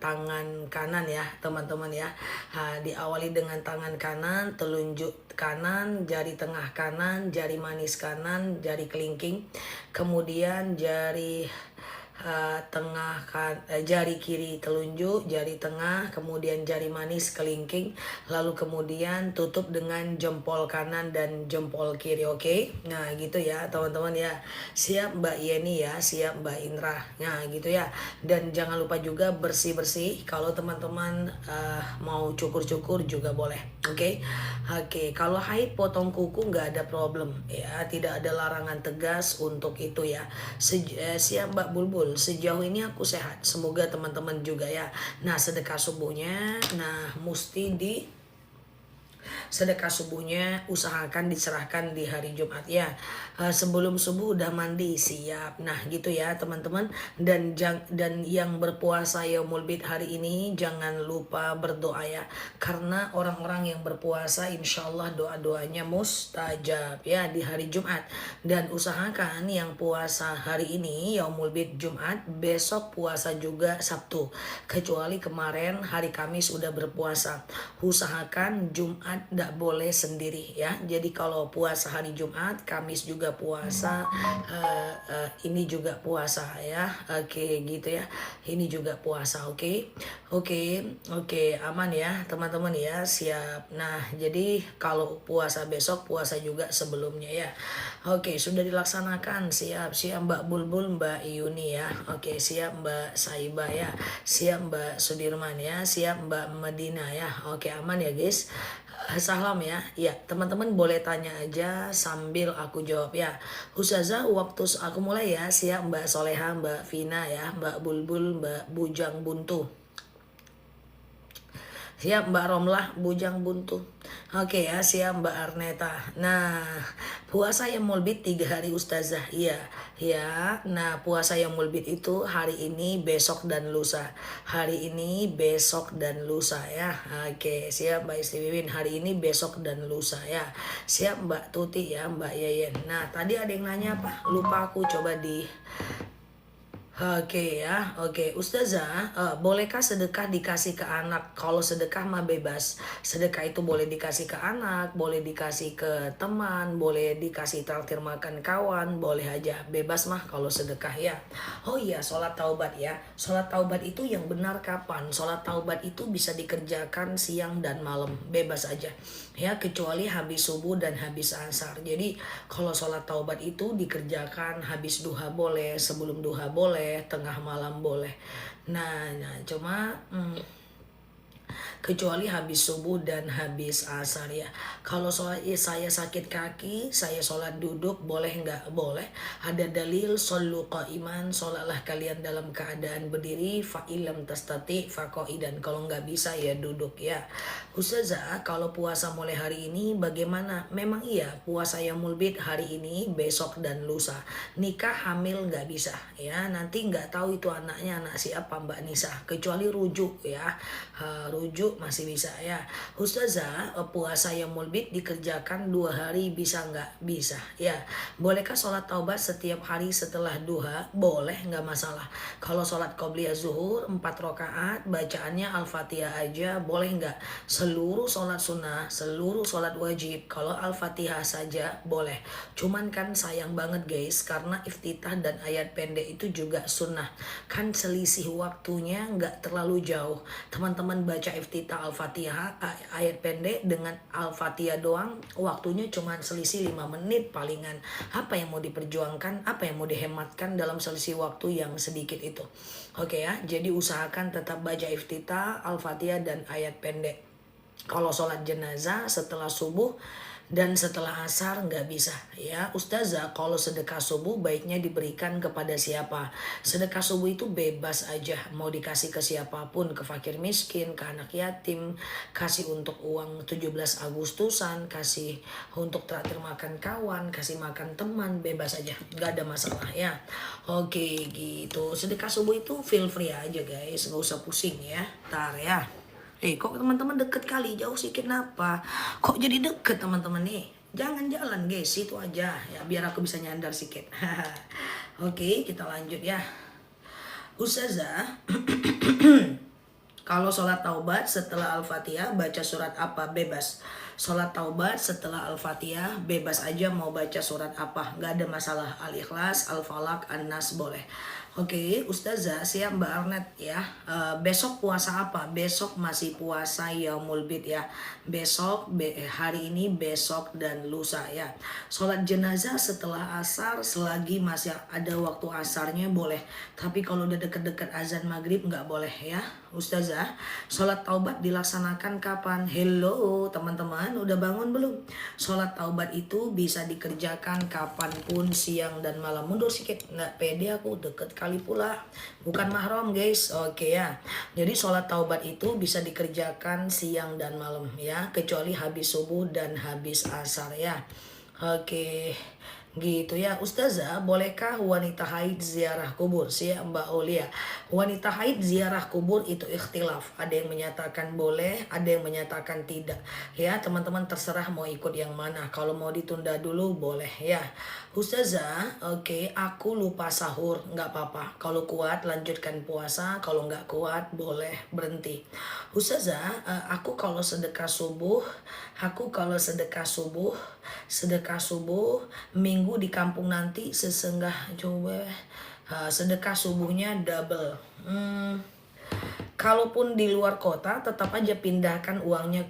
tangan kanan ya teman-teman ya. Diawali dengan tangan kanan, telunjuk kanan, jari tengah kanan, jari manis kanan, jari kelingking, kemudian jari jari kiri telunjuk, jari tengah, kemudian jari manis kelingking, lalu kemudian tutup dengan jempol kanan dan jempol kiri. Oke. Nah gitu ya teman-teman ya. Siap Mbak Yeni ya, siap Mbak Indra. Nah gitu ya. Dan jangan lupa juga bersih-bersih. Kalau teman-teman mau cukur-cukur juga boleh. Oke. Kalau haid potong kuku nggak ada problem ya, tidak ada larangan tegas untuk itu ya. Siap Mbak Bulbul, sejauh ini aku sehat, semoga teman-teman juga ya. Nah sedekah subuhnya, sedekah subuhnya usahakan diserahkan di hari Jumat ya. Sebelum subuh udah mandi siap. Nah gitu ya teman-teman. Dan yang berpuasa Yaumul Bid hari ini jangan lupa berdoa ya. Karena orang-orang yang berpuasa insya Allah doa-doanya mustajab ya di hari Jumat. Dan usahakan yang puasa hari ini Yaumul Bid Jumat, besok puasa juga Sabtu. Kecuali kemarin hari Kamis udah berpuasa. Usahakan Jumat tidak boleh sendiri ya. Jadi kalau puasa hari Jumat, Kamis juga puasa, ini juga puasa ya. Oke gitu ya. Ini juga puasa. Oke, aman ya teman-teman ya. Siap. Nah jadi kalau puasa besok, puasa juga sebelumnya ya. Oke, sudah dilaksanakan. Siap Mbak Bulbul, Mbak Yuni ya. Oke, siap Mbak Saiba ya. Siap Mbak Sudirman ya. Siap Mbak Medina ya. Oke, aman ya guys. Salam ya. Ya, teman-teman boleh tanya aja sambil aku jawab ya. Ustazah, waktu aku mulai ya. Siap Mbak Soleha, Mbak Vina ya, Mbak Bulbul, Mbak Bujang Buntu. Siap Mbak Romlah, Bujang Buntu. Oke ya, siap Mbak Arneta. Nah, puasa Yaumul Bid 3 hari Ustazah. Iya, ya. Nah, puasa Yaumul Bid itu hari ini, besok dan lusa. Hari ini, besok dan lusa ya. Oke, siap Mbak Isti Wiwin. Hari ini, besok dan lusa ya. Siap Mbak Tuti ya, Mbak Yeyen. Nah, tadi ada yang nanya apa? Lupa aku coba di Oke ya, oke Ustazah, bolehkah sedekah dikasih ke anak? Kalau sedekah mah bebas. Sedekah itu boleh dikasih ke anak, boleh dikasih ke teman, boleh dikasih traktir makan kawan, boleh aja. Bebas mah kalau sedekah ya. Oh iya, sholat taubat ya. Sholat taubat itu yang benar kapan? Sholat taubat itu bisa dikerjakan siang dan malam, bebas aja. Ya, kecuali habis subuh dan habis asar. Jadi kalau sholat taubat itu dikerjakan habis duha boleh, sebelum duha boleh, tengah malam boleh. Nah cuma kecuali habis subuh dan habis asar ya. Kalau saya sakit kaki, saya sholat duduk, boleh nggak? Boleh. Ada dalil, shollu qa'iman, sholatlah kalian dalam keadaan berdiri, fa'ilam tastati faqa'idan. Kalau nggak bisa ya duduk ya. Ustazah, kalau puasa mulai hari ini bagaimana? Memang iya, puasa Yaumul Bid hari ini, besok dan lusa. Nikah hamil nggak bisa ya. Nanti nggak tahu itu anaknya anak siapa Mbak Nisa. Kecuali rujuk ya. Rujuk masih bisa ya. Ustazah, puasa Yaumul Bid dikerjakan 2 hari bisa nggak? Bisa ya. Bolehkah sholat taubat setiap hari setelah duha? Boleh, nggak masalah. Kalau sholat qobliyah zuhur 4 rakaat bacaannya Al-Fatihah aja, boleh nggak? Seluruh sholat sunnah, seluruh sholat wajib kalau Al-Fatihah saja boleh. Cuman kan sayang banget guys, karena iftitah dan ayat pendek itu juga sunnah. Kan selisih waktunya nggak terlalu jauh. Teman-teman baca iftitah Al-Fatihah ayat pendek dengan Al-Fatihah doang, waktunya cuma selisih 5 menit palingan. Apa yang mau diperjuangkan, apa yang mau dihematkan dalam selisih waktu yang sedikit itu? Oke ya, jadi usahakan tetap baca iftitah, Al-Fatihah dan ayat pendek. Kalau sholat jenazah setelah subuh dan setelah asar nggak bisa ya. Ustazah, kalau sedekah subuh baiknya diberikan kepada siapa? Sedekah subuh itu bebas aja, mau dikasih ke siapapun, ke fakir miskin, ke anak yatim, kasih untuk uang 17 Agustusan, kasih untuk traktir makan kawan, kasih makan teman, bebas aja, nggak ada masalah ya. Oke gitu, sedekah subuh itu feel free aja guys, nggak usah pusing ya. Tar ya. Kok teman-teman deket kali, jauh sedikit kenapa? Kok jadi deket teman-teman nih? Jangan jalan guys, itu aja ya biar aku bisa nyandar sedikit. Oke, kita lanjut ya. Ustazah, Kalau sholat taubat setelah Al-Fatihah baca surat apa? Bebas. Sholat taubat setelah Al-Fatihah bebas aja mau baca surat apa. Nggak ada masalah. Al-Ikhlas, Al-Falaq, An-Nas boleh. Oke, Ustazah, siap Mbak Arnet ya. Besok puasa apa? Besok masih puasa Yaumul Bid ya. Besok, hari ini, besok, dan lusa ya. Sholat jenazah setelah asar selagi masih ada waktu asarnya boleh. Tapi kalau udah deket-deket azan maghrib nggak boleh ya. Ustazah, sholat taubat dilaksanakan kapan? Hello teman-teman, udah bangun belum? Sholat taubat itu bisa dikerjakan kapanpun, siang dan malam. Mundur sedikit, nggak pede aku, deket kali pula. Bukan mahram guys, oke ya. Jadi sholat taubat itu bisa dikerjakan siang dan malam ya. Kecuali habis subuh dan habis asar ya. Oke. Gitu ya. Ustazah, bolehkah wanita haid ziarah kubur? Siap Mbak Aulia. Wanita haid ziarah kubur itu ikhtilaf. Ada yang menyatakan boleh, ada yang menyatakan tidak. Ya, teman-teman terserah mau ikut yang mana. Kalau mau ditunda dulu boleh ya. Ustazah, oke, aku lupa sahur, nggak apa-apa. Kalau kuat lanjutkan puasa, kalau nggak kuat boleh berhenti. Ustazah, aku kalau sedekah subuh minggu di kampung nanti coba sedekah subuhnya double. Kalaupun di luar kota tetap aja pindahkan uangnya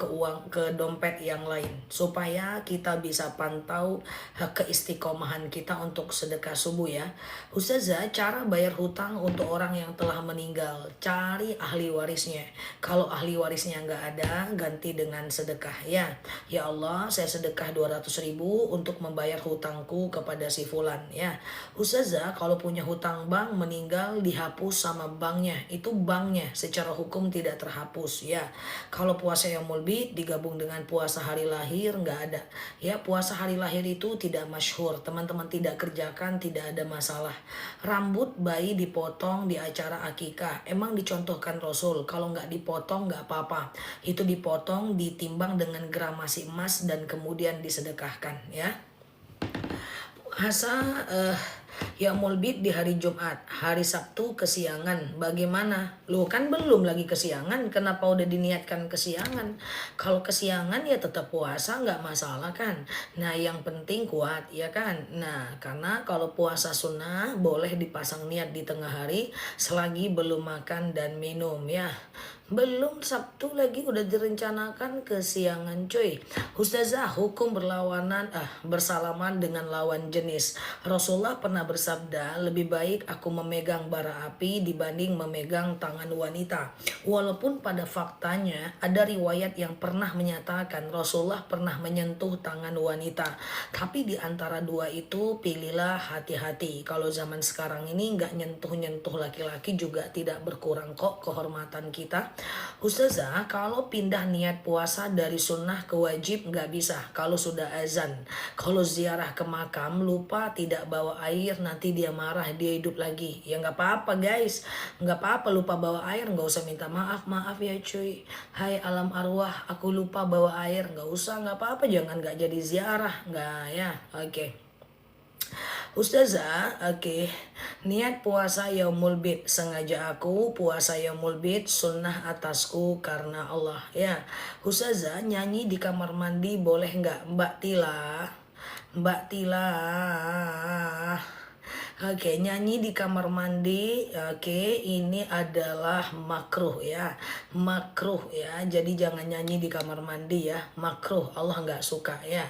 ke dompet yang lain supaya kita bisa pantau keistiqomahan kita untuk sedekah subuh ya. Ustazah, cara bayar hutang untuk orang yang telah meninggal, cari ahli warisnya. Kalau ahli warisnya nggak ada, ganti dengan sedekah ya. Ya Allah, saya sedekah 200.000 untuk membayar hutangku kepada si fulan ya. Ustazah, kalau punya hutang bank meninggal dihapus sama banknya, itu banknya secara hukum tidak terhapus ya. Kalau puasa Yaumul Bid digabung dengan puasa hari lahir nggak ada ya. Puasa hari lahir itu tidak masyhur, teman-teman tidak kerjakan tidak ada masalah. Rambut bayi dipotong di acara akikah, emang dicontohkan Rasul. Kalau nggak dipotong nggak apa-apa, itu dipotong ditimbang dengan gramasi emas dan kemudian disedekahkan ya. Puasa Yaumul Bid di hari Jumat, hari Sabtu kesiangan, bagaimana? Lu kan belum lagi kesiangan, kenapa udah diniatkan kesiangan? Kalau kesiangan ya tetap puasa, nggak masalah kan? Nah yang penting kuat ya kan? Nah karena kalau puasa sunnah boleh dipasang niat di tengah hari selagi belum makan dan minum ya. Belum Sabtu lagi udah direncanakan kesiangan cuy. Ustazah, hukum bersalaman dengan lawan jenis. Rasulullah pernah bersabda, lebih baik aku memegang bara api dibanding memegang tangan wanita. Walaupun pada faktanya ada riwayat yang pernah menyatakan Rasulullah pernah menyentuh tangan wanita. Tapi di antara dua itu pilihlah hati-hati. Kalau zaman sekarang ini nggak nyentuh-nyentuh laki-laki juga tidak berkurang kok kehormatan kita. Ustazah, kalau pindah niat puasa dari sunnah ke wajib nggak bisa kalau sudah azan. Kalau ziarah ke makam lupa tidak bawa air, nanti dia marah, dia hidup lagi. Ya nggak apa-apa guys, nggak apa-apa lupa bawa air, nggak usah minta maaf ya cuy. Hai alam arwah, aku lupa bawa air, nggak usah, nggak apa-apa, jangan nggak jadi ziarah, nggak ya, oke. Ustazah, oke. Niat puasa Yaumul Bid, sengaja aku puasa Yaumul Bid sunnah atasku karena Allah ya. Ustazah, nyanyi di kamar mandi boleh nggak? Mbak Tila. Oke, nyanyi di kamar mandi, oke, ini adalah makruh ya. Makruh ya, jadi jangan nyanyi di kamar mandi ya. Makruh, Allah nggak suka ya.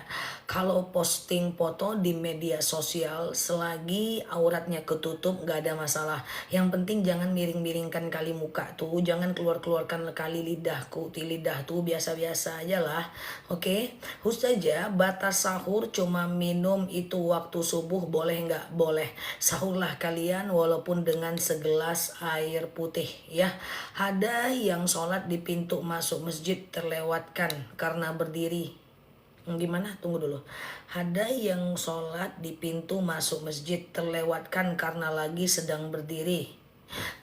Kalau posting foto di media sosial selagi auratnya ketutup nggak ada masalah. Yang penting jangan miring-miringkan kali muka tuh, jangan keluar-keluarkan kali lidahku. Lidah tuh biasa-biasa aja lah. Oke, Ustazah, batas sahur cuma minum itu waktu subuh boleh nggak? Boleh. Sahurlah kalian walaupun dengan segelas air putih ya. Ada yang sholat di pintu masuk masjid terlewatkan karena berdiri. Gimana? Tunggu dulu. Ada yang sholat di pintu masuk masjid terlewatkan karena lagi sedang berdiri.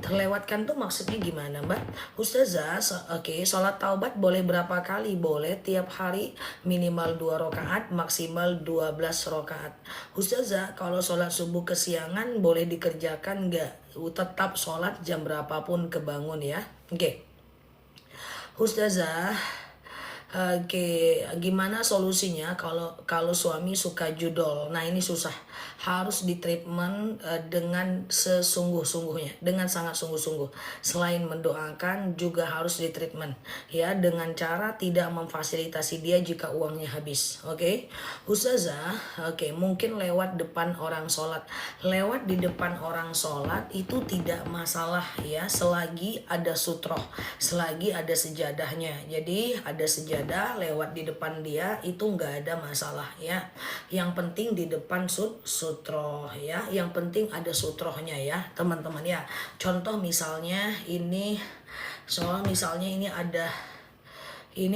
Terlewatkan tuh maksudnya gimana Mbak? Ustazah, oke, sholat taubat boleh berapa kali? Boleh tiap hari minimal 2 rakaat, maksimal 12 rakaat. Ustazah, kalau sholat subuh kesiangan boleh dikerjakan nggak? Tetap sholat jam berapapun kebangun ya. Oke. Ustazah, oke, gimana solusinya kalau kalau suami suka judol? Nah, ini susah. Harus di treatment dengan sesungguh-sungguhnya, dengan sangat sungguh-sungguh. Selain mendoakan juga harus di treatment ya, dengan cara tidak memfasilitasi dia jika uangnya habis. Oke. Ustazah, oke, mungkin lewat depan orang sholat. Lewat di depan orang sholat itu tidak masalah ya, selagi ada sutroh, selagi ada sejadahnya. Jadi ada sejadah lewat di depan dia itu nggak ada masalah ya. Yang penting di depan sutroh ya. Yang penting ada sutrohnya ya teman-teman ya. Contoh misalnya ini, soal misalnya ini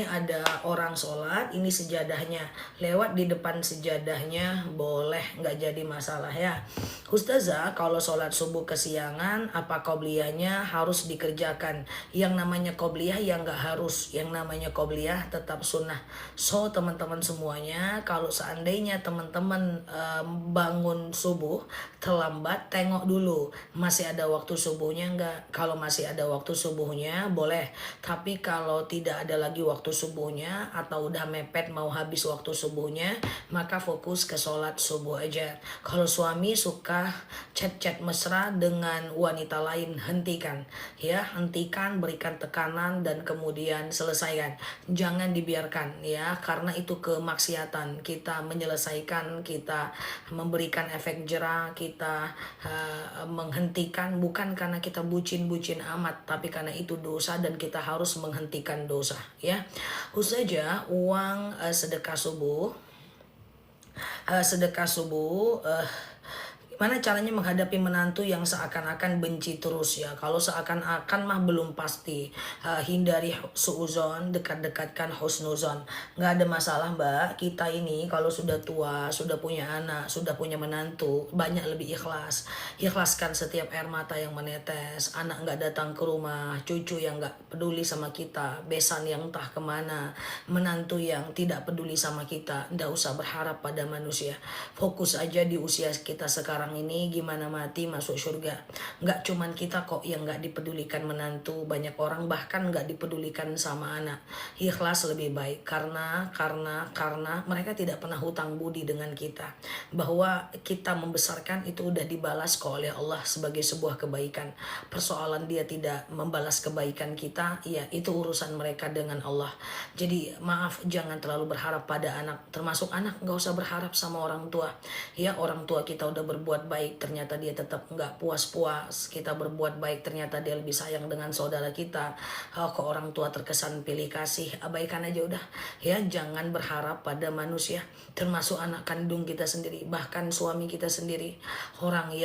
ada orang sholat, ini sejadahnya, lewat di depan sejadahnya boleh, nggak jadi masalah ya. Ustazah, kalau sholat subuh kesiangan, apa qobliyahnya harus dikerjakan? Yang namanya qobliyah yang nggak harus, yang namanya qobliyah tetap sunnah. So teman-teman semuanya, kalau seandainya teman-teman bangun subuh terlambat, tengok dulu masih ada waktu subuhnya nggak. Kalau masih ada waktu subuhnya boleh, tapi kalau tidak ada lagi waktu subuhnya atau udah mepet mau habis waktu subuhnya, maka fokus ke sholat subuh aja. Kalau suami suka chat-chat mesra dengan wanita lain, hentikan ya, hentikan, berikan tekanan dan kemudian selesaikan. Jangan dibiarkan ya, karena itu kemaksiatan. Kita menyelesaikan, kita memberikan efek jerah, kita menghentikan bukan karena kita bucin-bucin amat, tapi karena itu dosa dan kita harus menghentikan dosa ya. Ustazah, uang sedekah subuh gimana caranya menghadapi menantu yang seakan-akan benci terus ya? Kalau seakan-akan mah belum pasti. Hindari suuzon, dekat-dekatkan husnuzon. Nggak ada masalah mbak. Kita ini kalau sudah tua, sudah punya anak, sudah punya menantu, banyak lebih ikhlas. Ikhlaskan setiap air mata yang menetes. Anak nggak datang ke rumah, cucu yang nggak peduli sama kita, besan yang entah kemana, menantu yang tidak peduli sama kita. Nggak usah berharap pada manusia. Fokus aja di usia kita sekarang ini, gimana mati masuk surga. Nggak cuman kita kok yang nggak dipedulikan menantu, banyak orang bahkan nggak dipedulikan sama anak. Ikhlas lebih baik karena mereka tidak pernah hutang budi dengan kita, bahwa kita membesarkan itu udah dibalas kok oleh Allah sebagai sebuah kebaikan. Persoalan dia tidak membalas kebaikan kita, ya itu urusan mereka dengan Allah. Jadi maaf, jangan terlalu berharap pada anak, termasuk anak nggak usah berharap sama orang tua ya. Orang tua kita udah berbuat baik, ternyata dia tetap nggak puas-puas. Kita berbuat baik, ternyata dia lebih sayang dengan saudara kita. Ke orang tua terkesan pilih kasih, abaikan aja udah ya. Jangan berharap pada manusia, termasuk anak kandung kita sendiri, bahkan suami kita sendiri. Orang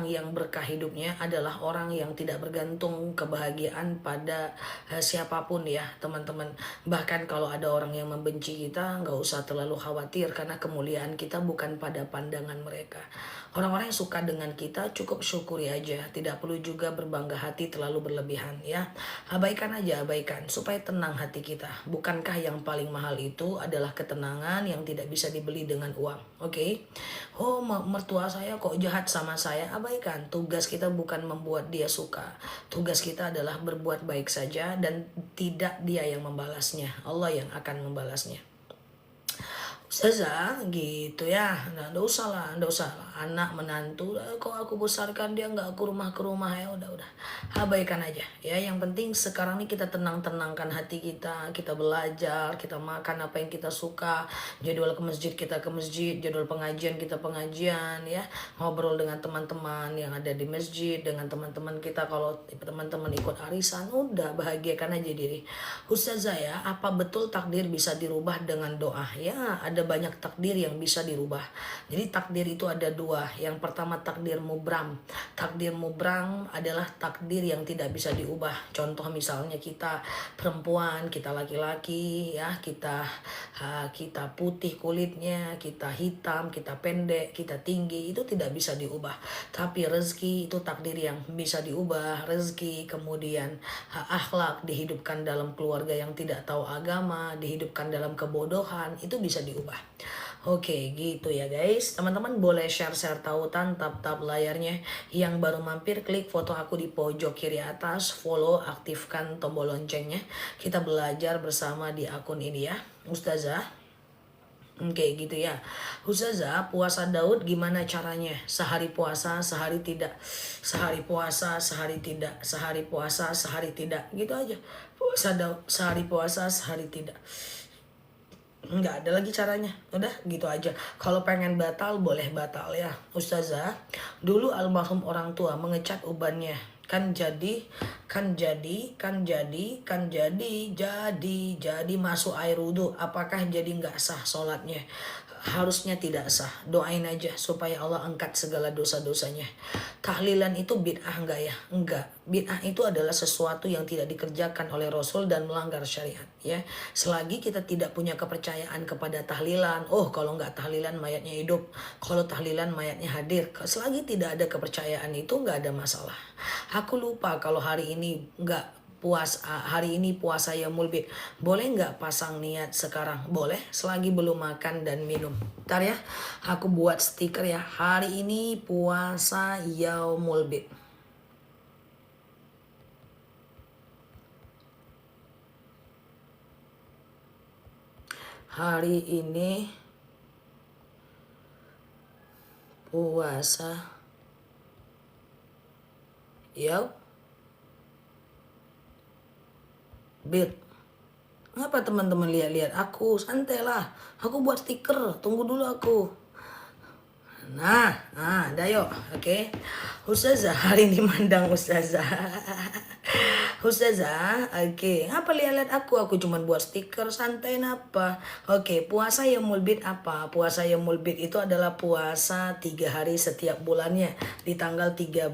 yang berkah hidupnya adalah orang yang tidak bergantung kebahagiaan pada siapapun ya teman-teman. Bahkan kalau ada orang yang membenci kita, nggak usah terlalu khawatir karena kemuliaan kita bukan pada pandangan mereka. Orang-orang yang suka dengan kita cukup syukuri aja, tidak perlu juga berbangga hati terlalu berlebihan ya. Abaikan aja, abaikan supaya tenang hati kita. Bukankah yang paling mahal itu adalah ketenangan yang tidak bisa dibeli dengan uang? Oke. Oh, mertua saya kok jahat sama saya. Abaikan. Tugas kita bukan membuat dia suka. Tugas kita adalah berbuat baik saja dan tidak dia yang membalasnya. Allah yang akan membalasnya. Ustazah gitu ya, nggak usah lah, anak menantu kok aku besarkan dia nggak ke rumah ya, udah abaikan aja ya. Yang penting sekarang ini kita tenangkan hati kita belajar, kita makan apa yang kita suka, jadwal ke masjid kita ke masjid, jadwal pengajian kita pengajian ya, ngobrol dengan teman-teman yang ada di masjid, dengan teman-teman kita, kalau teman-teman ikut arisan, udah bahagiakan aja diri. Ustazah ya, apa betul takdir bisa dirubah dengan doa? Ya, ada banyak takdir yang bisa dirubah. Jadi takdir itu ada dua. Yang pertama takdir mubram. Takdir mubram adalah takdir yang tidak bisa diubah. Contoh misalnya kita perempuan, kita laki-laki ya, kita putih kulitnya, kita hitam, kita pendek, kita tinggi, itu tidak bisa diubah. Tapi rezeki itu takdir yang bisa diubah. Rezeki, kemudian akhlak, dihidupkan dalam keluarga yang tidak tahu agama, dihidupkan dalam kebodohan, itu bisa diubah. Oke, gitu ya guys. Teman-teman boleh share-share tautan, tap-tap layarnya. Yang baru mampir, klik foto aku di pojok kiri atas, follow, aktifkan tombol loncengnya. Kita belajar bersama di akun ini ya. Ustazah. Oke gitu ya. Ustazah, puasa Daud gimana caranya? Sehari puasa, sehari tidak. Sehari puasa, sehari tidak. Sehari puasa, sehari tidak. Gitu aja. Puasa Daud, sehari puasa, sehari tidak. Nggak ada lagi caranya. Udah gitu aja. Kalau pengen batal boleh batal ya. Ustazah, dulu almarhum orang tua mengecat ubannya. Kan jadi, kan jadi, kan jadi, kan jadi masuk air wudhu. Apakah jadi nggak sah sholatnya? Harusnya tidak sah. Doain aja supaya Allah angkat segala dosa-dosanya. Tahlilan itu bid'ah enggak ya? Enggak. Bid'ah itu adalah sesuatu yang tidak dikerjakan oleh Rasul dan melanggar syariat ya. Selagi kita tidak punya kepercayaan kepada tahlilan, oh kalau enggak tahlilan mayatnya hidup, kalau tahlilan mayatnya hadir. Selagi tidak ada kepercayaan itu enggak ada masalah. Aku lupa kalau hari ini enggak hari ini puasa Yaumul Bid. Boleh nggak pasang niat sekarang? Boleh, selagi belum makan dan minum. Ntar ya, aku buat stiker ya. Hari ini puasa Yaumul Bid. Hari ini puasa Yaumul Bid. Ngapa teman-teman lihat-lihat aku? Santai lah. Aku buat stiker. Tunggu dulu aku. Nah, dah yuk. Oke. Ustazah, hari ini mandang Ustazah. Ustazah, oke. Ngapa lihat-lihat aku? Aku cuma buat stiker, santai napa. Oke, puasa Yaumul Bid apa? Puasa Yaumul Bid itu adalah puasa 3 hari setiap bulannya. Di tanggal 13,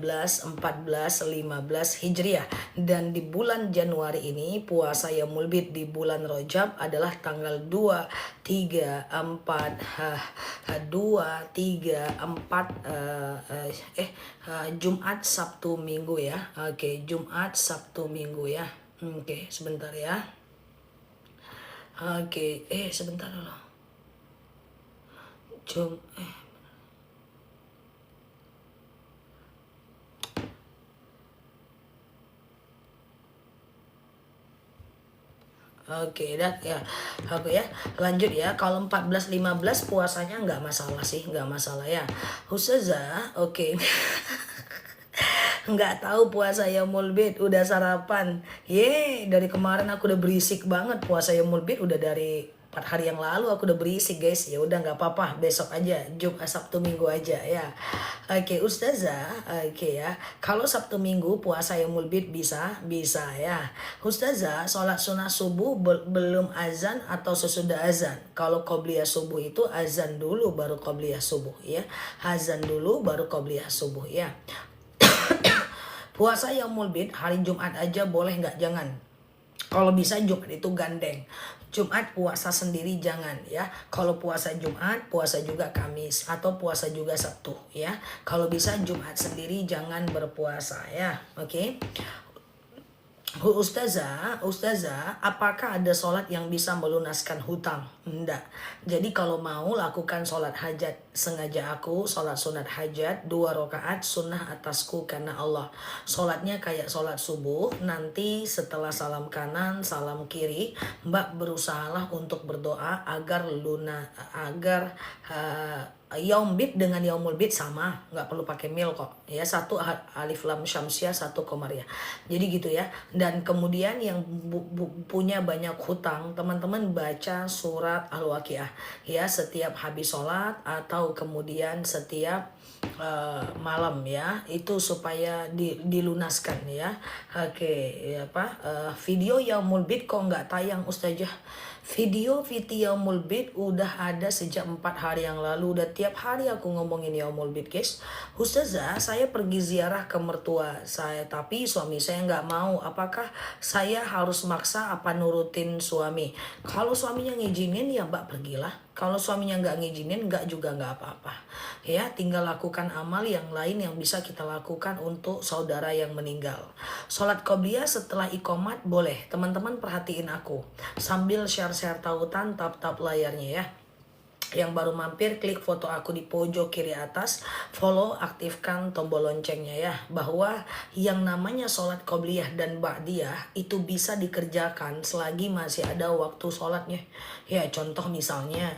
14, 15 Hijriah. Dan di bulan Januari ini, puasa Yaumul Bid di bulan Rajab adalah tanggal 2, 3, 4, 2, 3, 4, Jumat, Sabtu, Minggu ya. Oke, Jumat, Sabtu, Minggu ya. Oke, sebentar ya. Oke, sebentar dulu. Oke, dah ya. Oke ya. Lanjut ya. Kalau 14 15 puasanya nggak masalah sih, nggak masalah ya. Ustazah, oke. Nggak tahu puasa Yaumul Bid, udah sarapan. Dari kemarin aku udah berisik banget. Puasa Yaumul Bid udah dari 4 hari yang lalu aku udah berisik guys. Ya udah nggak apa-apa, besok aja, Jumat, Sabtu, Minggu aja ya. Oke, Ustazah, oke ya. Kalau Sabtu Minggu puasa Yaumul Bid bisa ya. Ustazah, sholat sunnah subuh belum azan atau sesudah azan? Kalau qobliyah subuh itu azan dulu baru qobliyah subuh ya. Azan dulu baru qobliyah subuh ya. Puasa Yaumul Bid hari Jumat aja boleh nggak? Jangan. Kalau bisa Jumat itu gandeng. Jumat puasa sendiri jangan ya. Kalau puasa Jumat, puasa juga Kamis atau puasa juga Sabtu ya. Kalau bisa Jumat sendiri jangan berpuasa ya. Oke. Ustazah, apakah ada sholat yang bisa melunaskan hutang? Enggak. Jadi kalau mau lakukan sholat hajat, sengaja aku sholat sunat hajat 2 rakaat sunnah atasku karena Allah. Sholatnya kayak sholat subuh, nanti setelah salam kanan, salam kiri, Mbak berusahalah untuk berdoa agar Yaum Bid dengan Yaumul Bid sama, nggak perlu pakai mil kok ya. Satu alif lam syamsiah, satu komariah. Jadi gitu ya. Dan kemudian yang punya banyak hutang, teman-teman baca surat Al-Waqiah ya setiap habis sholat atau kemudian setiap malam ya, itu supaya dilunaskan ya. Oke ya video Yaumul Bid kok nggak tayang Ustazah? Video Yaumul Bid udah ada sejak 4 hari yang lalu. Udah tiap hari aku ngomongin Yaumul Bid guys. Ustazah, saya pergi ziarah ke mertua saya, tapi suami saya nggak mau. Apakah saya harus maksa apa nurutin suami? Kalau suaminya ngizinin ya Mbak pergilah. Kalau suaminya nggak ngizinin nggak juga nggak apa-apa. Ya, tinggal lakukan amal yang lain yang bisa kita lakukan untuk saudara yang meninggal. Sholat qobliyah setelah iqomat boleh. Teman-teman perhatiin aku. Sambil share-share tautan, tap-tap layarnya ya. Yang baru mampir, klik foto aku di pojok kiri atas, follow, aktifkan tombol loncengnya ya. Bahwa yang namanya sholat qobliyah dan ba'diyah itu bisa dikerjakan selagi masih ada waktu sholatnya. Ya contoh misalnya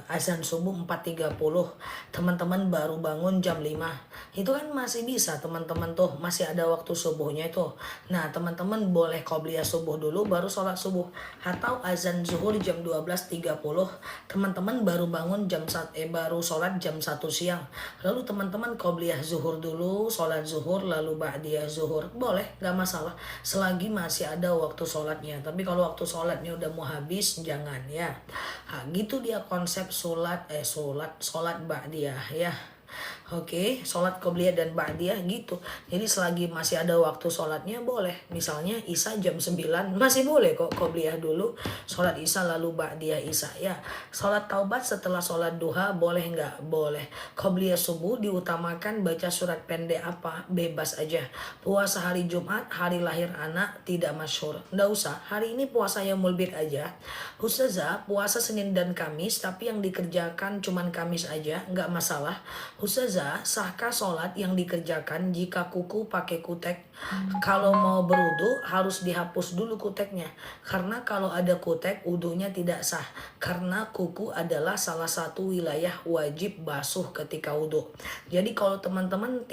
azan subuh 4.30, teman-teman baru bangun jam 5. Itu kan masih bisa teman-teman tuh, masih ada waktu subuhnya itu. Nah teman-teman boleh qobliyah subuh dulu baru sholat subuh. Atau azan zuhur jam 12.30, teman-teman baru bangun baru sholat jam 1 siang. Lalu teman-teman qobliyah zuhur dulu, sholat zuhur lalu ba'diyah zuhur. Boleh, gak masalah. Selagi masih ada waktu sholatnya. Tapi kalau waktu sholatnya udah mau habis, jangan ya. Nah, gitu dia konsep sholat ba'diyah ya. Oke, sholat qobliyah dan ba'diyah gitu. Jadi selagi masih ada waktu sholatnya boleh. Misalnya Isya jam 9 masih boleh kok qobliyah dulu. Sholat Isya lalu ba'diyah Isya ya. Sholat taubat setelah sholat duha boleh nggak? Boleh. Qobliyah subuh diutamakan baca surat pendek apa? Bebas aja. Puasa hari Jumat, hari lahir anak tidak masyhur. Nggak usah. Hari ini puasa Yaumul Bid aja. Ustazah puasa Senin dan Kamis tapi yang dikerjakan cuman Kamis aja. Nggak masalah. Ustazah, sahkah sholat yang dikerjakan jika kuku pakai kutek? Kalau mau berwudu harus dihapus dulu kuteknya. Karena kalau ada kutek, wudunya tidak sah. Karena kuku adalah salah satu wilayah wajib basuh ketika wudu. Jadi kalau teman-teman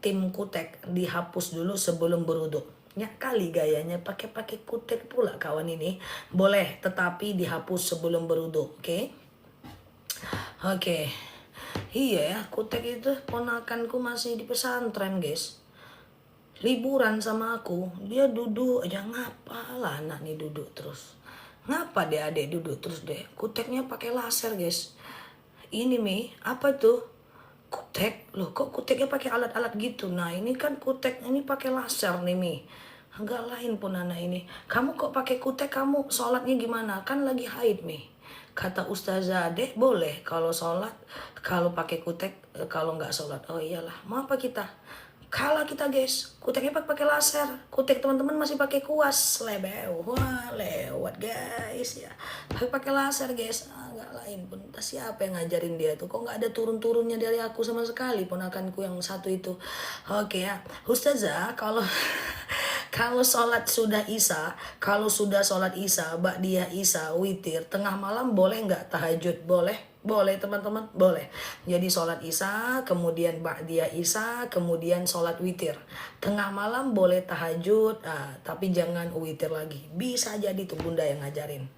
tim kutek dihapus dulu sebelum berwudu. Ya kali gayanya pakai kutek pula kawan ini. Boleh, tetapi dihapus sebelum berwudu, oke? Oke. Iya ya, kutek itu ponakanku masih di pesantren guys. Liburan sama aku, dia duduk aja, ngapa lah anak nih duduk terus. Ngapa deh adik duduk terus deh. Kuteknya pakai laser guys. Ini Mi, apa tuh? Kutek, loh kok kuteknya pakai alat-alat gitu. Nah ini kan kutek, ini pakai laser nih Mi. Enggak lain pun anak ini. Kamu kok pakai kutek, kamu sholatnya gimana? Kan lagi haid Mi. Kata Ustazah Ade boleh kalau sholat, kalau pakai kutek, kalau nggak sholat. Oh iyalah, mau apa kita? Kalah kita guys, kuteknya pakai laser, kutek teman-teman masih pakai kuas, lebeu, wah lewat guys ya, pakai laser guys, nggak lain pun. Entah siapa yang ngajarin dia tuh, kok nggak ada turun-turunnya dari aku sama sekali, ponakanku yang satu itu. Oke ya, Ustazah kalau kalau sholat sudah Isya, kalau sudah sholat Isya, ba'diyah Isya, witir, tengah malam boleh nggak tahajud? Boleh, boleh teman-teman, boleh. Jadi sholat Isya, kemudian ba'diyah Isya, kemudian sholat witir. Tengah malam boleh tahajud, tapi jangan witir lagi. Bisa jadi tuh bunda yang ngajarin.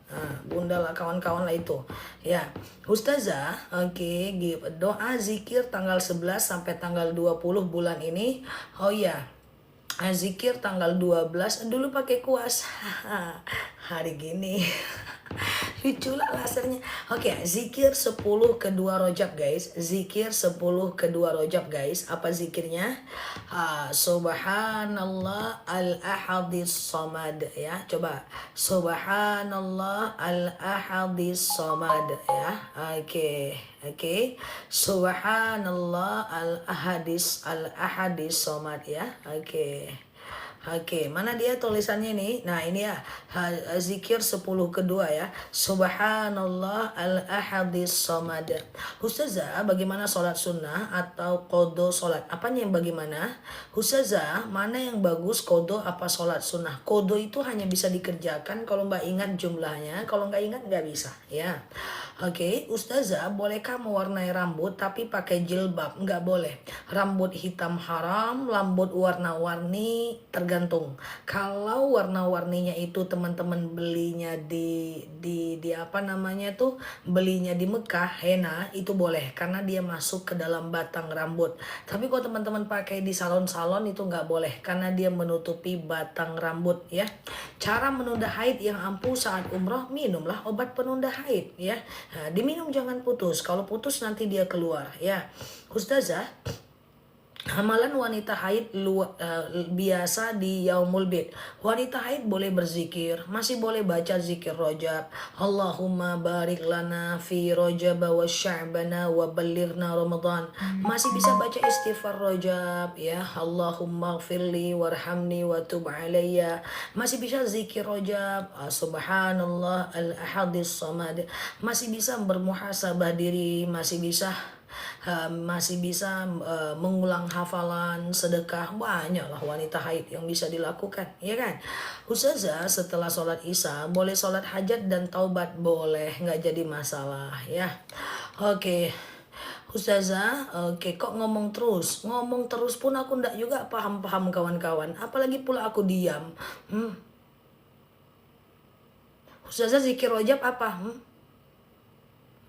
Bunda lah, kawan-kawan lah itu. Ya, Ustazah, oke, doa zikir tanggal 11 sampai tanggal 20 bulan ini. Oh ya. Zikir tanggal 12 dulu pakai kuas. Hari gini lucu lah lasernya. Oke, zikir 10 kedua rojab guys. Zikir 10 kedua rojab guys. Apa zikirnya? Subhanallah al-ahadis somad ya. Coba. Subhanallah al-ahadis somad ya. Oke. Subhanallah al-ahadis somad ya. Oke, mana dia tulisannya nih? Nah ini ya, zikir 10 kedua ya. Subhanallah al-ahadis somad. Ustazah, bagaimana sholat sunnah atau qodho sholat? Apanya yang bagaimana? Ustazah, mana yang bagus, qodho apa sholat sunnah? Qodho itu hanya bisa dikerjakan kalau mbak ingat jumlahnya. Kalau nggak ingat nggak bisa ya. Oke, Ustazah, bolehkah mewarnai rambut tapi pakai jilbab? Nggak boleh. Rambut hitam haram, rambut warna-warni tergantung. Kalau warna-warninya itu teman-teman belinya di apa namanya tuh, belinya di Mekah, henna, itu boleh karena dia masuk ke dalam batang rambut. Tapi kalau teman-teman pakai di salon-salon itu nggak boleh karena dia menutupi batang rambut ya. Cara menunda haid yang ampuh saat umroh, minumlah obat penunda haid ya. Nah, diminum jangan putus. Kalau putus nanti dia keluar ya. Ustazah, Amalan wanita haid biasa di Yaumul Bid. Wanita haid boleh berzikir, masih boleh baca zikir rojab. Allahumma barik lana fi rojab wa sya'bana wa balighna Ramadan. Masih bisa baca istighfar rojab ya. Allahumma gfirli warhamni wa tub alayya. Masih bisa zikir rojab. Subhanallah al-ahadis samad. Masih bisa bermuhasabah diri, masih bisa mengulang hafalan, sedekah, banyak lah wanita haid yang bisa dilakukan, ya kan? Ustazah, setelah sholat isya boleh sholat hajat dan taubat, boleh, nggak jadi masalah ya. Oke. Ustazah, oke, kok ngomong terus pun aku ndak juga paham kawan-kawan, apalagi pula aku diam. Ustazah, zikir rojab apa?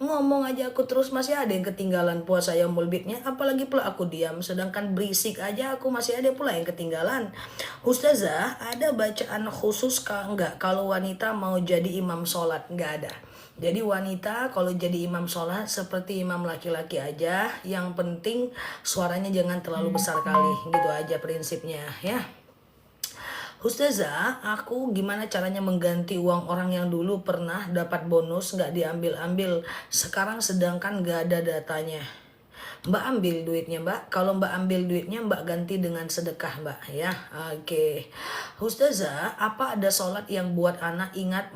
Ngomong aja aku terus, masih ada yang ketinggalan puasa yang mulbitnya, apalagi pula aku diam, sedangkan berisik aja aku masih ada pula yang ketinggalan. Ustazah, ada bacaan khusus enggak kalau wanita mau jadi imam sholat? Enggak ada. Jadi wanita kalau jadi imam sholat seperti imam laki-laki aja, yang penting suaranya jangan terlalu besar kali, gitu aja prinsipnya ya. Ustazah, aku gimana caranya mengganti uang orang yang dulu pernah dapat bonus nggak diambil-ambil, sekarang sedangkan nggak ada datanya. Mbak ambil duitnya mbak, kalau mbak ambil duitnya mbak ganti dengan sedekah mbak ya. Oke. Ustazah, apa ada sholat yang buat anak ingat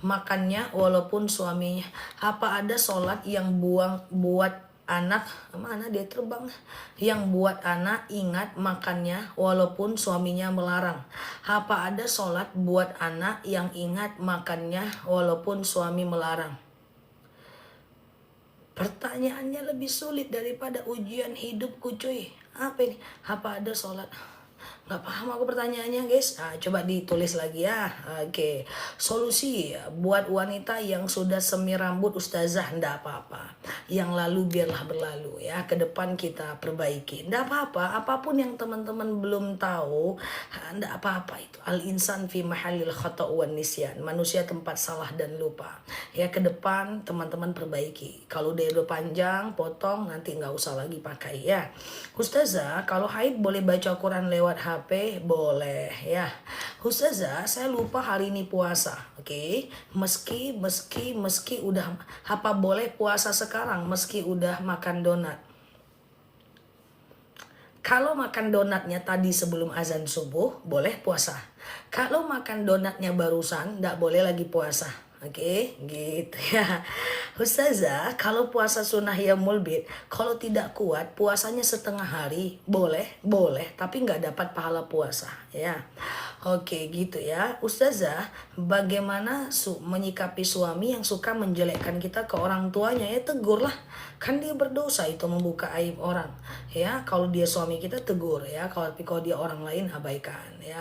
makannya walaupun suaminya? Apa ada sholat yang buat anak, mana dia terbang, yang buat anak ingat makannya walaupun suaminya melarang? Apa ada sholat buat anak yang ingat makannya walaupun suami melarang? Pertanyaannya lebih sulit daripada ujian hidupku cuy. Apa ini? Apa ada sholat? Nggak paham aku pertanyaannya guys. Coba ditulis lagi ya. Oke. Solusi buat wanita yang sudah semi rambut ustazah, ndak apa-apa. Yang lalu biarlah berlalu ya. Ke depan kita perbaiki. Ndak apa-apa. Apapun yang teman-teman belum tahu, ndak apa-apa itu. Al-insan fi mahalil khata' wan nisyan. Manusia tempat salah dan lupa. Ya, ke depan teman-teman perbaiki. Kalau dia udah panjang, potong, nanti nggak usah lagi pakai ya. Ustazah, kalau haid boleh baca Quran lewat HP? Boleh ya. Ustazah, saya lupa hari ini puasa. Oke. Meski udah, apa boleh puasa sekarang meski udah makan donat? Kalau makan donatnya tadi sebelum azan subuh, boleh puasa. Kalau makan donatnya barusan, nggak boleh lagi puasa. Oke, gitu ya. Ustazah, kalau puasa sunnah yaumul bid, kalau tidak kuat puasanya setengah hari, boleh, tapi nggak dapat pahala puasa, ya. Oke, gitu ya. Ustazah, bagaimana menyikapi suami yang suka menjelekkan kita ke orang tuanya? Ya tegur lah, kan dia berdosa itu membuka aib orang, ya. Kalau dia suami kita tegur ya, kalau dia orang lain abaikan ya.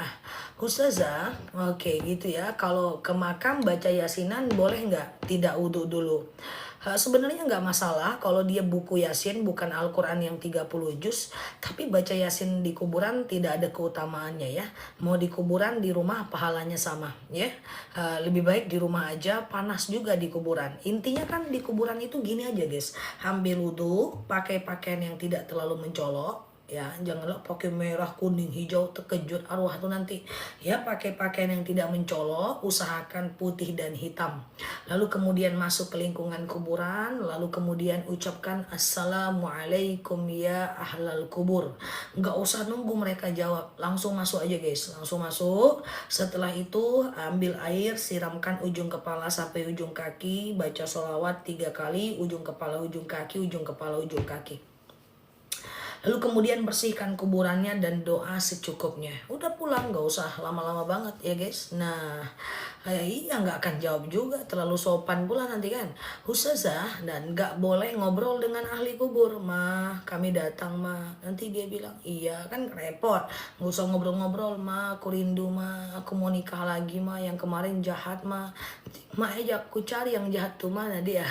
Ustazah, oke gitu ya. Kalau ke makam baca yasinan boleh nggak? Tidak wudhu dulu. Sebenarnya nggak masalah kalau dia buku yasin bukan Al-Quran yang 30 juz, tapi baca yasin di kuburan tidak ada keutamaannya ya. Mau di kuburan, di rumah pahalanya sama ya. Lebih baik di rumah aja, panas juga di kuburan. Intinya kan di kuburan itu gini aja guys, ambil wudhu, pakai pakaian yang tidak terlalu mencolok ya, janganlah pakai merah kuning hijau, terkejut arwah tuh nanti ya. Pakai pakaian yang tidak mencolok, usahakan putih dan hitam, lalu kemudian masuk ke lingkungan kuburan, lalu kemudian ucapkan assalamualaikum ya ahlal kubur. Nggak usah nunggu mereka jawab, langsung masuk aja guys, langsung masuk. Setelah itu ambil air, siramkan ujung kepala sampai ujung kaki, baca sholawat 3 kali, ujung kepala ujung kaki, ujung kepala ujung kaki. Lalu kemudian bersihkan kuburannya dan doa secukupnya. Udah pulang, gak usah lama-lama banget ya guys. Nah, iya nggak akan jawab juga, terlalu sopan pula nanti kan. Ustazah, dan gak boleh ngobrol dengan ahli kubur. Mah, kami datang mah. Nanti dia bilang, iya kan repot. Gak usah ngobrol-ngobrol mah, aku rindu mah, aku mau nikah lagi mah, yang kemarin jahat mah. Mah aja aku cari yang jahat tuh mana dia.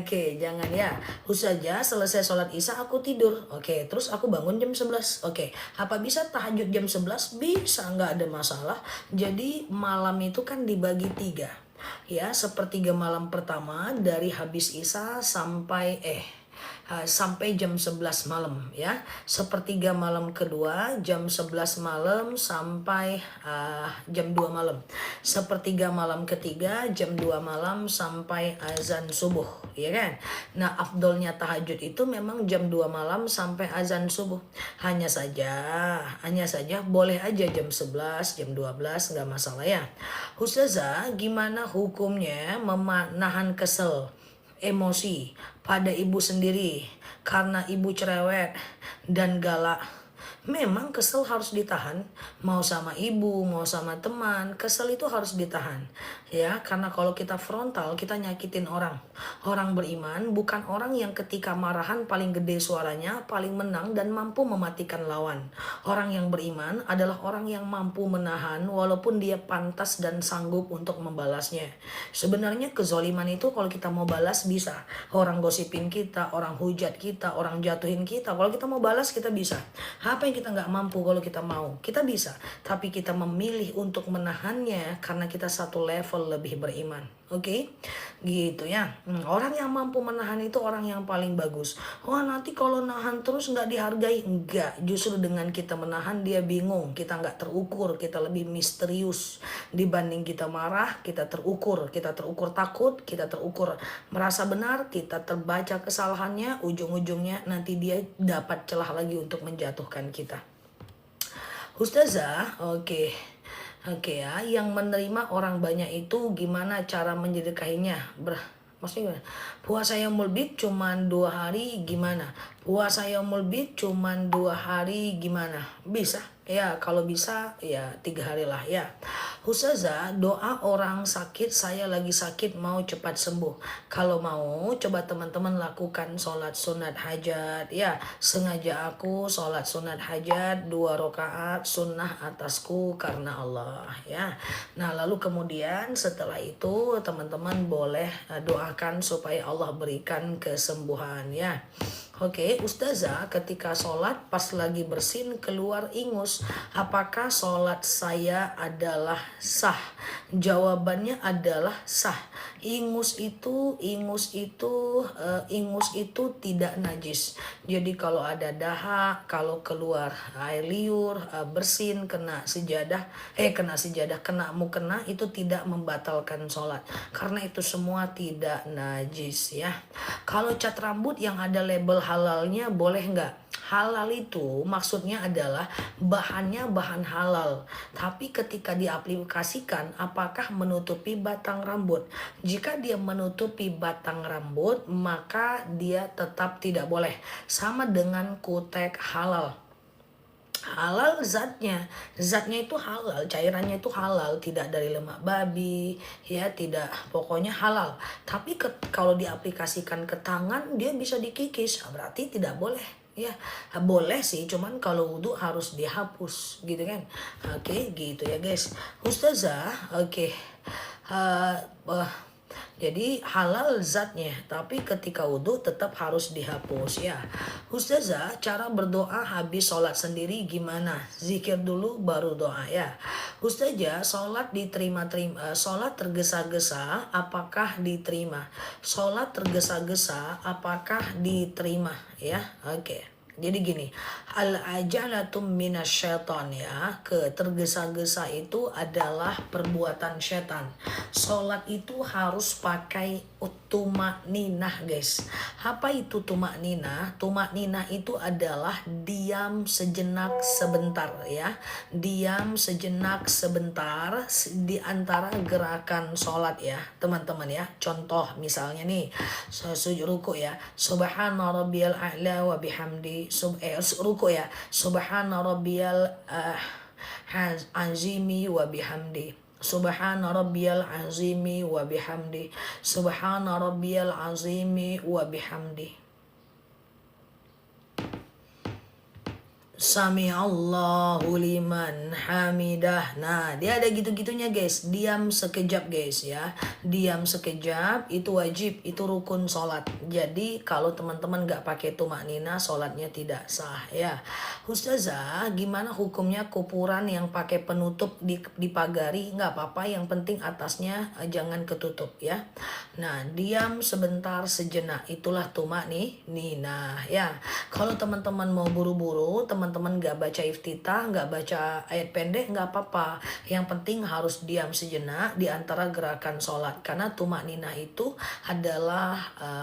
Oke, jangan ya. Ustazah, selesai sholat isya aku tidur. Oke, terus aku bangun jam 11. Oke, apa bisa tahajud jam 11? Bisa, nggak ada masalah. Jadi malam itu kan dibagi 3. Ya, sepertiga malam pertama dari habis isya sampai sampai jam 11 malam ya. Sepertiga malam kedua jam 11 malam sampai jam 2 malam. Sepertiga malam ketiga jam 2 malam sampai azan subuh, ya kan? Nah, afdolnya tahajud itu memang jam 2 malam sampai azan subuh. Hanya saja boleh aja jam 11, jam 12 nggak masalah ya. Ustazah, gimana hukumnya menahan kesel, emosi pada ibu sendiri karena ibu cerewet dan galak? Memang kesel harus ditahan, mau sama ibu, mau sama teman, kesel itu harus ditahan. Ya, karena kalau kita frontal, kita nyakitin orang. Orang beriman bukan orang yang ketika marahan paling gede suaranya, paling menang dan mampu mematikan lawan. Orang yang beriman adalah orang yang mampu menahan walaupun dia pantas dan sanggup untuk membalasnya. Sebenarnya kezoliman itu kalau kita mau balas bisa. Orang gosipin kita, orang hujat kita, orang jatuhin kita. Kalau kita mau balas kita bisa. Apa yang kita nggak mampu kalau kita mau, kita bisa. Tapi kita memilih untuk menahannya karena kita satu level lebih beriman. Oke, gitu ya. Orang yang mampu menahan itu orang yang paling bagus. Wah, nanti kalau nahan terus nggak dihargai. Enggak, justru dengan kita menahan dia bingung. Kita nggak terukur, kita lebih misterius. Dibanding kita marah, kita terukur takut, kita terukur merasa benar, kita terbaca kesalahannya, ujung-ujungnya nanti dia dapat celah lagi untuk menjatuhkan kita. Ustazah, oke ya, yang menerima orang banyak itu gimana cara menyedekahinya? Maksudnya gimana? Puasa Yaumul Bid cuman 2 hari gimana? Puasa Yaumul Bid cuman 2 hari gimana? Bisa? Ya, kalau bisa ya 3 hari lah ya. Ustazah, doa orang sakit, saya lagi sakit mau cepat sembuh. Kalau mau, coba teman-teman lakukan sholat sunat hajat ya. Sengaja aku sholat sunat hajat 2 rakaat sunnah atasku karena Allah ya. Nah, lalu kemudian setelah itu teman-teman boleh doakan supaya Allah berikan kesembuhan ya. Oke, Ustazah, ketika sholat pas lagi bersin keluar ingus, apakah sholat saya adalah sah? Jawabannya adalah sah. Ingus itu tidak najis. Jadi kalau ada dahak, kalau keluar air liur, bersin, kena mukena itu tidak membatalkan sholat. Karena itu semua tidak najis ya. Kalau cat rambut yang ada label halalnya boleh nggak? Halal itu maksudnya adalah bahannya bahan halal. Tapi ketika diaplikasikan apakah menutupi batang rambut? Jika dia menutupi batang rambut maka dia tetap tidak boleh. Sama dengan kutek halal. Halal zatnya itu halal, cairannya itu halal, tidak dari lemak babi ya, tidak, pokoknya halal. Tapi kalau diaplikasikan ke tangan dia bisa dikikis, berarti tidak boleh ya. Boleh sih, cuman kalau wudhu harus dihapus gitu kan. Oke, gitu ya guys. Ustazah, oke. Jadi halal zatnya, tapi ketika wudhu tetap harus dihapus ya. Ustazah, cara berdoa habis sholat sendiri gimana? Zikir dulu baru doa ya. Ustazah, sholat sholat tergesa-gesa apakah diterima? Sholat tergesa-gesa apakah diterima ya? Oke. Jadi gini, al-ajalatum minasyaiton ya, tergesa-gesa itu adalah perbuatan setan. Sholat itu harus pakai tumakninah guys. Apa itu tumakninah? Tumakninah itu adalah diam sejenak sebentar ya. Diam sejenak sebentar di antara gerakan sholat ya teman-teman ya. Contoh misalnya nih, sujud ruku ya, subhana rabbiyal a'la wa bihamdi, ruku ya, subhana rabbiyal azimi wa bihamdi, subhana rabbiyal azimi wa bihamdi, subhana rabbiyal azimi wa bihamdi, Sami'allahu liman hamidah. Nah, dia ada gitu-gitunya guys. Diam sekejap guys ya. Diam sekejap itu wajib, itu rukun sholat. Jadi kalau teman-teman gak pakai tumaknina, sholatnya tidak sah ya. Ustazah, gimana hukumnya kuburan yang pakai penutup dipagari? Nggak apa-apa, yang penting atasnya jangan ketutup ya. Nah, diam sebentar sejenak, itulah tumakninah ya. Kalau teman-teman mau buru-buru, teman-teman nggak baca iftitah, nggak baca ayat pendek, nggak apa-apa. Yang penting harus diam sejenak di antara gerakan sholat. Karena tumak ninah itu adalah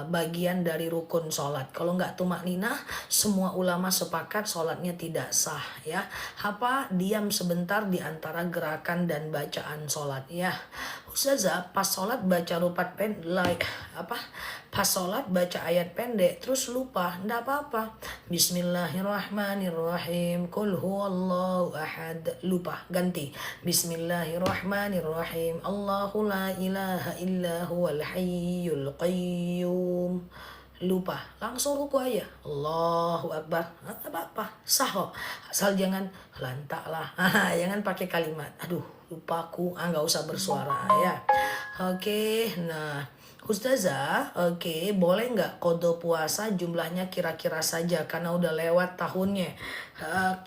bagian dari rukun sholat. Kalau nggak tumak ninah, semua ulama sepakat sholatnya tidak sah ya. Apa? Diam sebentar di antara gerakan dan bacaan sholat ya. Ustazah, pas sholat baca rupat pendek, pas sholat baca ayat pendek terus lupa, ndak apa-apa. Bismillahirrahmanirrahim, Qul huwallahu ahad, lupa, ganti Bismillahirrahmanirrahim, Allahu la ilaha illa huwal hayyul qayyum, lupa, langsung ruku aja, Allahu Akbar, nggak apa-apa, sah kok, asal jangan lantak lah, jangan pakai kalimat, aduh lupaku, nggak usah bersuara ya. Oke, nah Ustazah, oke, boleh nggak qada puasa jumlahnya kira-kira saja karena udah lewat tahunnya.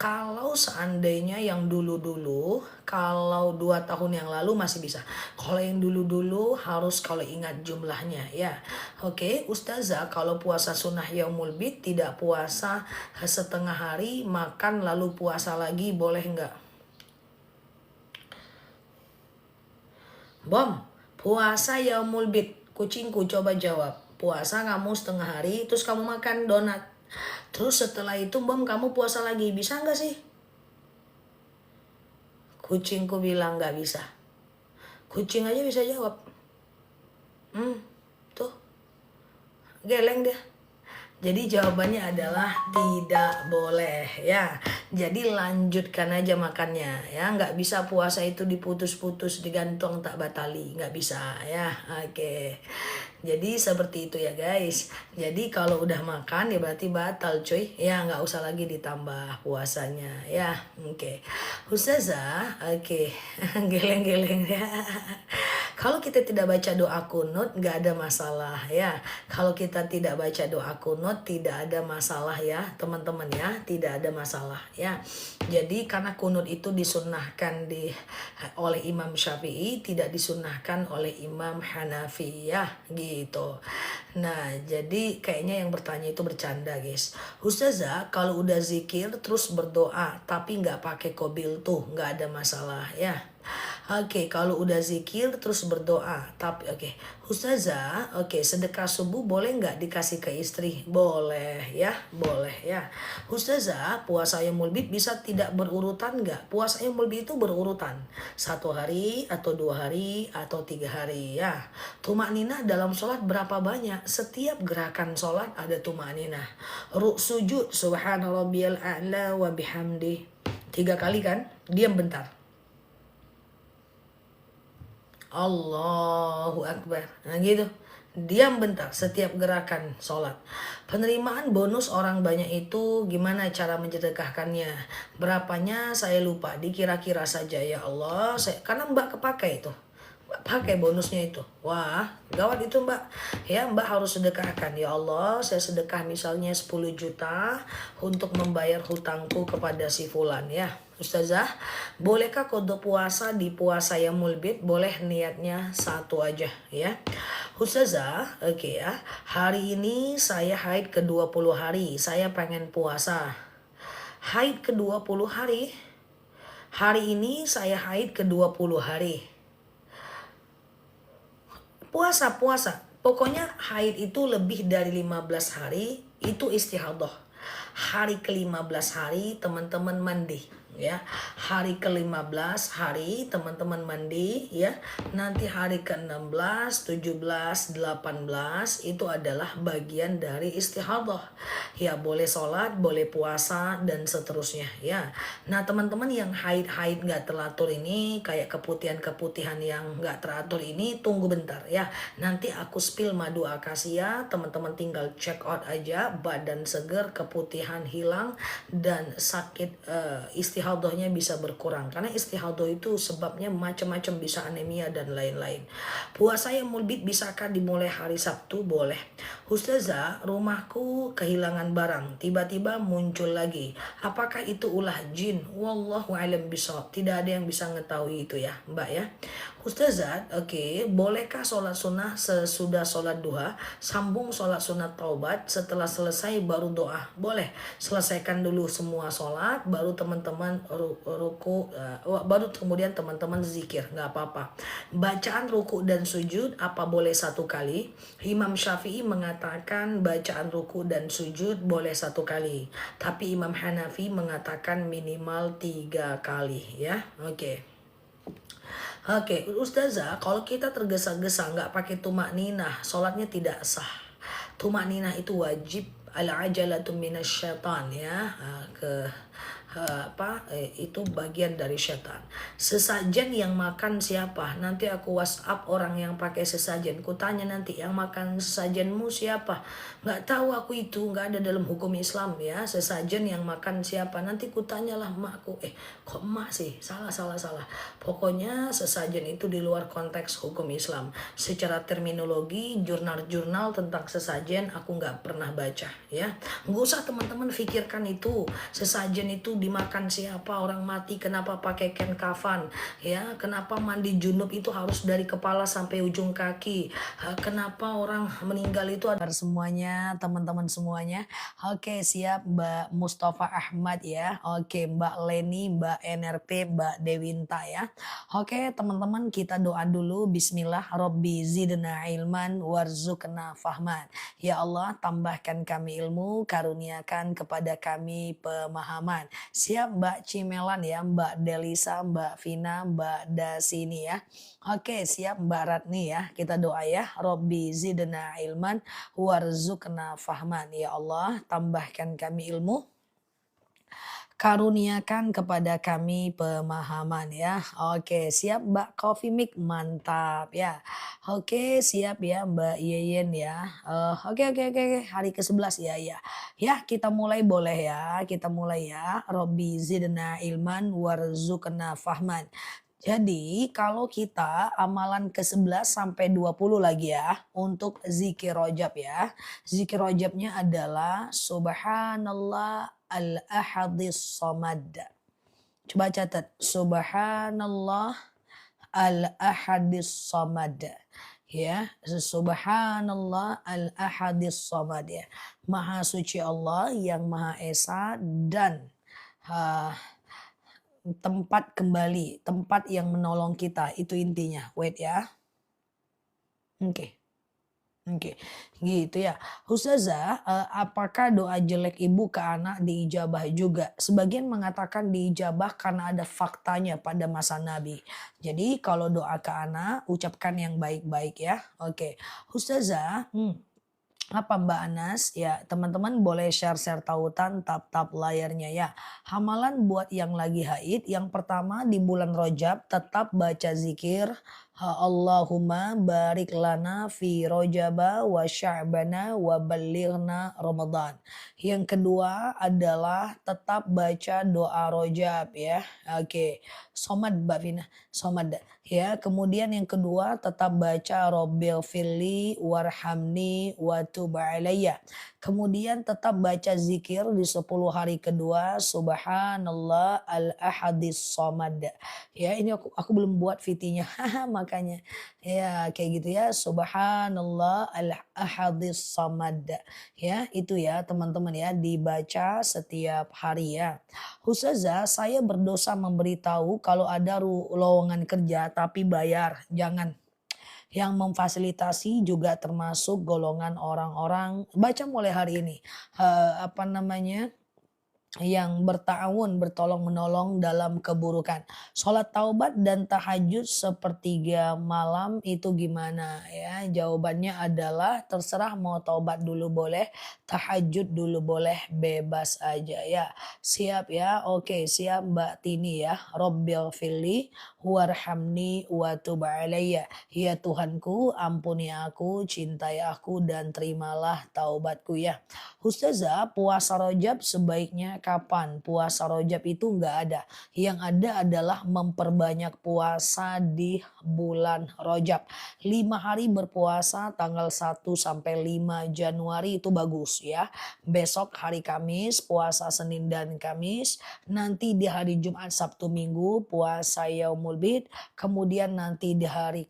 Kalau seandainya yang dulu-dulu, kalau 2 tahun yang lalu masih bisa. Kalau yang dulu-dulu harus kalau ingat jumlahnya ya. Oke, Ustazah, kalau puasa sunnah yaumul bid tidak puasa setengah hari, makan lalu puasa lagi, boleh nggak? Bom, puasa yaumul bid. Kucingku coba jawab. Puasa kamu setengah hari, terus kamu makan donat. Terus setelah itu bom kamu puasa lagi. Bisa nggak sih? Kucingku bilang nggak bisa. Kucing aja bisa jawab. Tuh. Geleng dia. Jadi jawabannya adalah tidak boleh ya. Jadi lanjutkan aja makannya ya. Nggak bisa puasa itu diputus-putus, digantung tak batali. Nggak bisa ya. Oke. Jadi seperti itu ya guys. Jadi kalau udah makan ya berarti batal cuy. Ya nggak usah lagi ditambah puasanya ya. Oke. Ustazah, oke. Geleng-geleng ya. Kalau kita tidak baca doa kunut nggak ada masalah ya. Kalau kita tidak baca doa kunut tidak ada masalah ya teman-teman ya. Tidak ada masalah ya. Jadi karena kunut itu disunnahkan oleh Imam Syafi'i, tidak disunnahkan oleh Imam Hanafi ya gitu. Nah jadi kayaknya yang bertanya itu bercanda guys. Ustazah, kalau udah zikir terus berdoa tapi nggak pakai kobil tuh nggak ada masalah ya. Oke, kalau udah zikir terus berdoa, tapi oke, Ustazah, oke, sedekah subuh boleh nggak dikasih ke istri? Boleh ya, boleh ya. Ustazah, puasa yaumul bid bisa tidak berurutan nggak? Puasa yaumul bid itu berurutan, 1 hari atau 2 hari atau 3 hari ya. Tumakninah dalam sholat berapa banyak? Setiap gerakan sholat ada tumakninah. Sujud, subhana rabbiyal a'la wa bihamdi. 3 kali kan? Diam bentar. Allahu Akbar. Nah gitu. Diam bentar setiap gerakan sholat. Penerimaan bonus orang banyak itu gimana cara mensedekahkannya? Berapanya saya lupa. Dikira-kira saja ya Allah. Karena Mbak kepakai itu. Mbak pakai bonusnya itu. Wah gawat itu Mbak. Ya Mbak harus sedekahkan. Ya Allah saya sedekah misalnya 10 juta untuk membayar hutangku kepada si fulan ya. Ustazah, bolehkah qada puasa di puasa yaumul bid? Boleh, niatnya 1 aja ya. Ustazah, oke ya. Hari ini saya haid ke 20 hari. Saya pengen puasa. Haid ke 20 hari? Hari ini saya haid ke 20 hari. Puasa. Pokoknya haid itu lebih dari 15 hari itu istihadah. Hari ke-15 hari teman-teman mandi ya. Hari ke-15 hari teman-teman mandi ya. Nanti hari ke-16, 17, 18 itu adalah bagian dari istihadah. Ya boleh sholat, boleh puasa dan seterusnya ya. Nah teman-teman yang haid nggak teratur ini, kayak keputihan-keputihan yang nggak teratur ini, tunggu bentar ya. Nanti aku spill madu akasia, teman-teman tinggal check out aja badan seger, keputihan keletihan hilang, dan sakit istihadahnya bisa berkurang. Karena istihadah itu sebabnya macam-macam, bisa anemia dan lain-lain. Puasa yang mulbit bisakah dimulai hari Sabtu? Boleh. Ustazah, rumahku kehilangan barang, tiba-tiba muncul lagi. Apakah itu ulah jin? Wallahu a'lam bishawab. Tidak ada yang bisa mengetahui itu ya, Mbak ya. Ustazah, oke, bolehkah sholat sunnah sesudah sholat duha, sambung sholat sunat taubat, setelah selesai baru doa? Boleh. Selesaikan dulu semua sholat, baru teman-teman ruku, baru kemudian teman-teman zikir, nggak apa-apa. Bacaan ruku dan sujud apa boleh satu kali? Imam Syafi'i mengatakan bacaan ruku dan sujud boleh satu kali, tapi Imam Hanafi mengatakan minimal 3 kali ya. Oke, Ustazah, kalau kita tergesa-gesa nggak pakai tumak ninah, sholatnya tidak sah. Tumak ninah itu wajib, al-ajalatu minasyaitan ya, itu bagian dari syaitan. Sesajen yang makan siapa? Nanti aku WhatsApp orang yang pakai sesajen. Ku tanya nanti, yang makan sesajenmu siapa? Nggak tahu aku itu, nggak ada dalam hukum Islam ya. Sesajen yang makan siapa? Nanti ku tanyalah emakku. Kok emak sih? Salah. Pokoknya sesajen itu di luar konteks hukum Islam. Secara terminologi, jurnal-jurnal tentang sesajen aku nggak pernah baca ya. Nggak usah teman-teman pikirkan itu. Sesajen itu dimakan siapa? Orang mati kenapa pakai kain kafan ya? Kenapa mandi junub itu harus dari kepala sampai ujung kaki? Kenapa orang meninggal itu ada semuanya, teman-teman semuanya? Oke, siap Mbak Mustafa Ahmad ya. Oke, Mbak Leni, Mbak NRP, Mbak Dewinta ya. Oke, teman-teman, kita doa dulu. Bismillah, Robbi zidna ilman warzuqna fahman. Ya Allah, tambahkan kami ilmu, karuniakan kepada kami pemahaman. Siap Mbak Cimelan ya, Mbak Delisa, Mbak Vina, Mbak Dasini ya. Oke, siap Mbak Ratni ya. Kita doa ya. Robbi zidna ilman warzuqna fahman. Ya Allah, tambahkan kami ilmu, karuniakan kepada kami pemahaman ya. Oke, siap Mbak Coffee Mix, mantap ya. Oke, siap ya Mbak Yeyen ya. Oke. Hari ke-11 ya ya. Ya, kita mulai boleh ya. Kita mulai ya. Robbi zidna ilman warzuqna fahman. Jadi kalau kita amalan ke-11 sampai 20 lagi ya untuk zikir rojab ya. Zikir rojabnya adalah Subhanallah al-ahadis somad. Coba catat, Subhanallah al-ahadis somad. Ya, Subhanallah al-ahadis somad ya. Maha suci Allah yang Maha Esa dan tempat kembali, tempat yang menolong kita, itu intinya. Wait ya. Oke, gitu ya. Ustazah, apakah doa jelek ibu ke anak diijabah juga? Sebagian mengatakan diijabah karena ada faktanya pada masa Nabi. Jadi kalau doa ke anak, ucapkan yang baik-baik ya. Oke, Ustazah, apa Mbak Anas? Ya, teman-teman boleh share-share tautan, tap-tap layarnya ya. Hamalan buat yang lagi haid, yang pertama di bulan Rojab tetap baca zikir. Allahumma barik lana fi rojaba wa sya'bana wa balighna Ramadan. Yang kedua adalah tetap baca doa Rojab ya. Oke, somad Mbak Vina, somad ya. Kemudian yang kedua tetap baca Robbil firli warhamni wa tub alayya. Kemudian tetap baca zikir di 10 hari kedua, Subhanallah al-ahadis somad. Ya, ini aku belum buat VT-nya makanya ya kayak gitu ya, Subhanallah al-ahadis somad. Ya, itu ya teman-teman ya, dibaca setiap hari ya. Ustazah, saya berdosa memberitahu kalau ada lowongan kerja tapi bayar. Jangan. Yang memfasilitasi juga termasuk golongan orang-orang, baca mulai hari ini, yang bertawun, bertolong menolong dalam keburukan. Sholat taubat dan tahajud sepertiga malam itu gimana ya? Jawabannya adalah terserah, mau taubat dulu boleh, tahajud dulu boleh, bebas aja ya. Siap ya, oke siap Mbak Tini ya. Robbil firli warhamni wa tub alayya. Ya Tuhanku, ampuni aku, cintai aku dan terimalah taubatku ya. Ustazah, puasa Rajab sebaiknya kapan? Puasa Rajab itu nggak ada. Yang ada adalah memperbanyak puasa di bulan Rajab. 5 hari berpuasa tanggal 1 sampai 5 Januari itu bagus ya. Besok hari Kamis, puasa Senin dan Kamis. Nanti di hari Jumat, Sabtu, Minggu puasa Yaumul Bid. Kemudian nanti di hari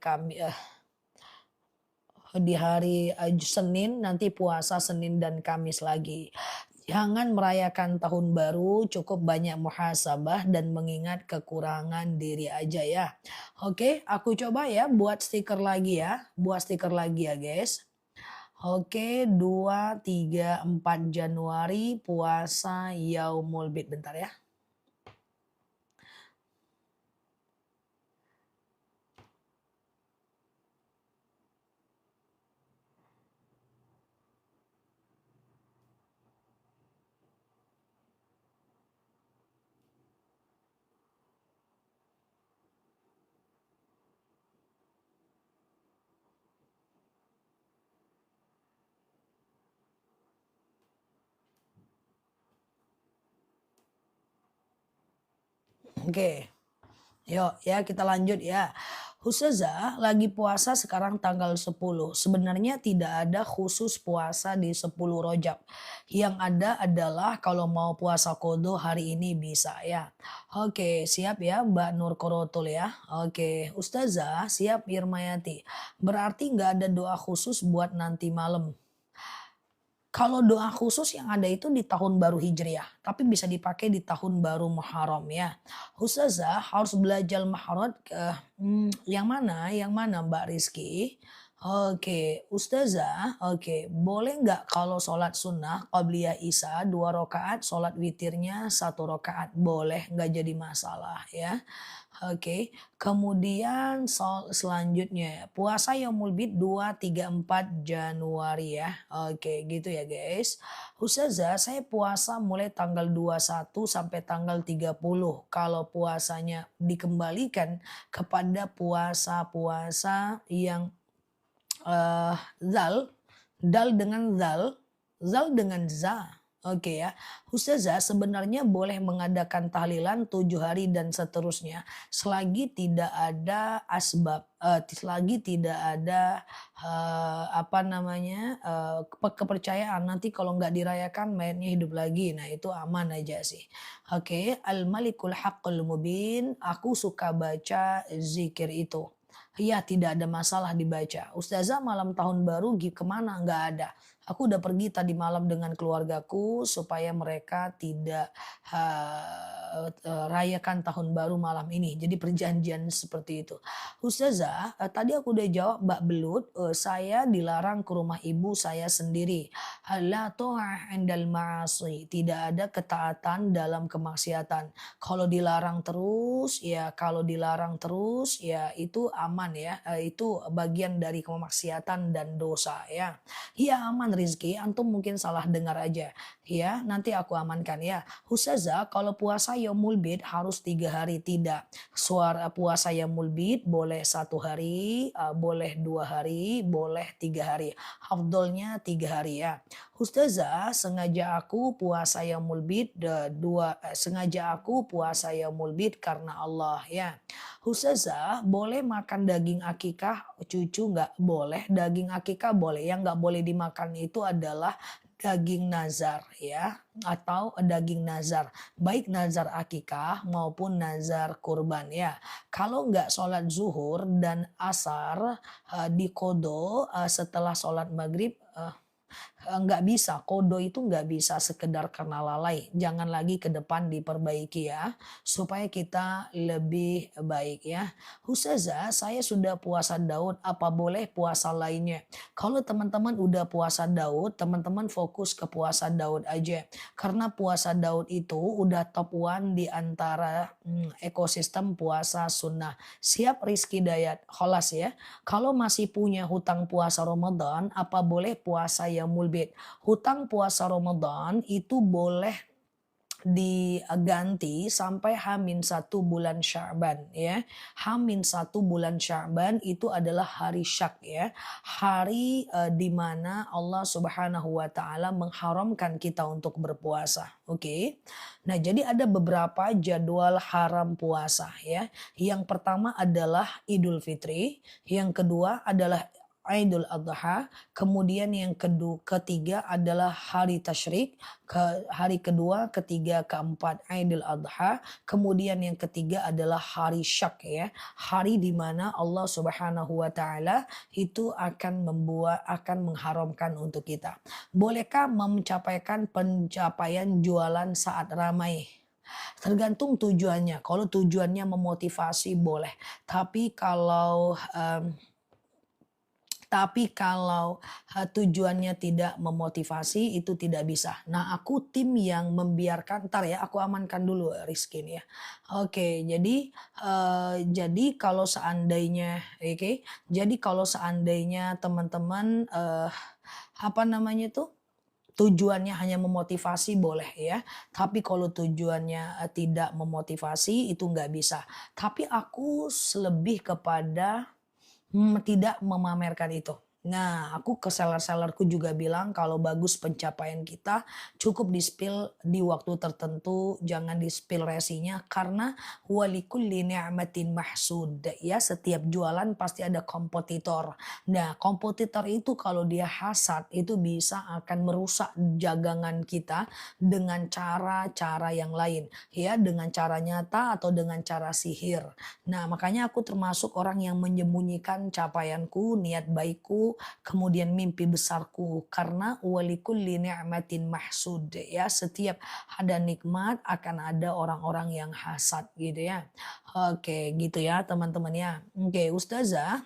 Senin nanti puasa Senin dan Kamis lagi. Jangan merayakan tahun baru, cukup banyak muhasabah dan mengingat kekurangan diri aja ya. Oke, aku coba ya buat stiker lagi ya. Buat stiker lagi ya guys. Oke, 2, 3, 4 Januari puasa Yaumul Bid. Bentar ya. Oke. Yuk ya kita lanjut ya. Ustazah lagi puasa sekarang tanggal 10. Sebenarnya tidak ada khusus puasa di 10 Rojab. Yang ada adalah kalau mau puasa kodo hari ini bisa ya. Oke siap ya Mbak Nur Korotul ya. Oke Ustazah siap Irmayati. Berarti nggak ada doa khusus buat nanti malam. Kalau doa khusus yang ada itu di tahun baru Hijriah, tapi bisa dipakai di tahun baru Muharram ya. Ustazah harus belajar Muharram yang mana? Yang mana Mbak Rizky? Oke, Ustazah, oke, boleh nggak kalau sholat sunnah qabliyah Isya 2 rakaat, sholat witirnya 1 rakaat, boleh nggak jadi masalah ya. Oke, kemudian selanjutnya puasa Yaumul Bid 2, 3, 4 Januari ya. Oke, gitu ya guys. Ustazah, saya puasa mulai tanggal 21 sampai tanggal 30. Kalau puasanya dikembalikan kepada puasa-puasa yang zal, dal dengan zal dengan za. Oke ya, Ustazah sebenarnya boleh mengadakan tahlilan 7 hari dan seterusnya selagi tidak ada asbab, selagi tidak ada apa namanya kepercayaan nanti kalau nggak dirayakan mayatnya hidup lagi. Nah itu aman aja sih. Oke, Al Malikul Haqqul Mubin. Aku suka baca zikir itu. Iya tidak ada masalah dibaca. Ustazah malam tahun baru kemana? Nggak ada. Aku udah pergi tadi malam dengan keluargaku supaya mereka tidak rayakan tahun baru malam ini. Jadi perjanjian seperti itu. Ustazah, tadi aku udah jawab Mbak Belut, saya dilarang ke rumah ibu saya sendiri. La ta'ah indal ma'asi. Tidak ada ketaatan dalam kemaksiatan. Kalau dilarang terus ya itu aman ya. Itu bagian dari kemaksiatan dan dosa ya. Iya aman Rizky, antum mungkin salah dengar aja. Ya, nanti aku amankan ya. Ustazah, kalau puasa Yaumul Bid harus 3 hari tidak. Suara puasa Yaumul Bid boleh 1 hari, boleh 2 hari, boleh 3 hari. Afdolnya 3 hari ya. Ustazah, sengaja aku puasa Yaumul Bid karena Allah ya. Ustazah, boleh makan daging akikah cucu nggak? Boleh, daging akikah boleh. Yang nggak boleh dimakan itu adalah daging nazar ya atau daging nazar baik nazar akikah maupun nazar kurban ya. Kalau nggak sholat zuhur dan asar di kodo setelah sholat maghrib nggak bisa, kodo itu nggak bisa sekedar karena lalai. Jangan lagi ke depan diperbaiki ya, supaya kita lebih baik ya. Ustazah, saya sudah puasa Daud, apa boleh puasa lainnya? Kalau teman-teman udah puasa Daud, teman-teman fokus ke puasa Daud aja. Karena puasa Daud itu udah top one di antara ekosistem puasa sunnah. Siap Rizky Dayat, kholas ya. Kalau masih punya hutang puasa Ramadan, apa boleh puasa Yaumul Bid? Hutang puasa Ramadan itu boleh diganti sampai H-1 bulan Sya'ban ya. H-1 bulan Sya'ban itu adalah hari Syak ya. Hari di mana Allah Subhanahu wa taala mengharamkan kita untuk berpuasa. Oke. Nah, jadi ada beberapa jadwal haram puasa ya. Yang pertama adalah Idul Fitri, yang kedua adalah Idul Adha, kemudian yang ketiga adalah hari tasyrik, hari kedua, ketiga, keempat Idul Adha, kemudian yang ketiga adalah hari Syak ya, hari di mana Allah Subhanahu wa taala itu akan mengharamkan untuk kita. Bolehkah pencapaian jualan saat ramai? Tergantung tujuannya. Kalau tujuannya memotivasi boleh. Tapi tujuannya tidak memotivasi itu tidak bisa. Nah, aku tim yang membiarkan, entar ya aku amankan dulu Rizky nih ya. Oke, jadi kalau seandainya, oke, jadi kalau seandainya teman-teman apa namanya tuh? Tujuannya hanya memotivasi boleh ya. Tapi kalau tujuannya tidak memotivasi itu nggak bisa. Tapi aku lebih kepada tidak memamerkan itu. Nah, aku ke seller-sellerku juga bilang kalau bagus pencapaian kita cukup di-spill di waktu tertentu, jangan di-spill resinya karena walikulli ni'matin mahsud. Ya, setiap jualan pasti ada kompetitor. Nah, kompetitor itu kalau dia hasad itu bisa akan merusak dagangan kita dengan cara-cara yang lain. Ya, dengan cara nyata atau dengan cara sihir. Nah, makanya aku termasuk orang yang menyembunyikan capaianku, niat baikku, kemudian mimpi besarku. Karena walikulli ni'matin mahsud ya, setiap ada nikmat akan ada orang-orang yang hasad gitu ya. Oke, gitu ya teman-teman ya. Oke, Ustazah.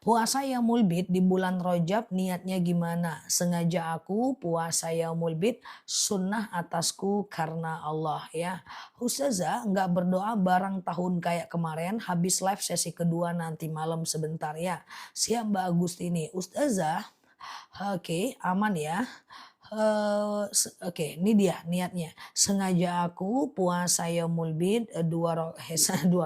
Puasa Yaumul Bid di bulan Rajab niatnya gimana? Sengaja aku puasa Yaumul Bid sunnah atasku karena Allah ya. Ustazah nggak berdoa bareng tahun kayak kemarin habis live sesi kedua nanti malam sebentar ya. Siap Mbak Agustini. Ustazah, oke aman ya. Oke, ini dia niatnya. Sengaja aku puasa Yaumul Bid dua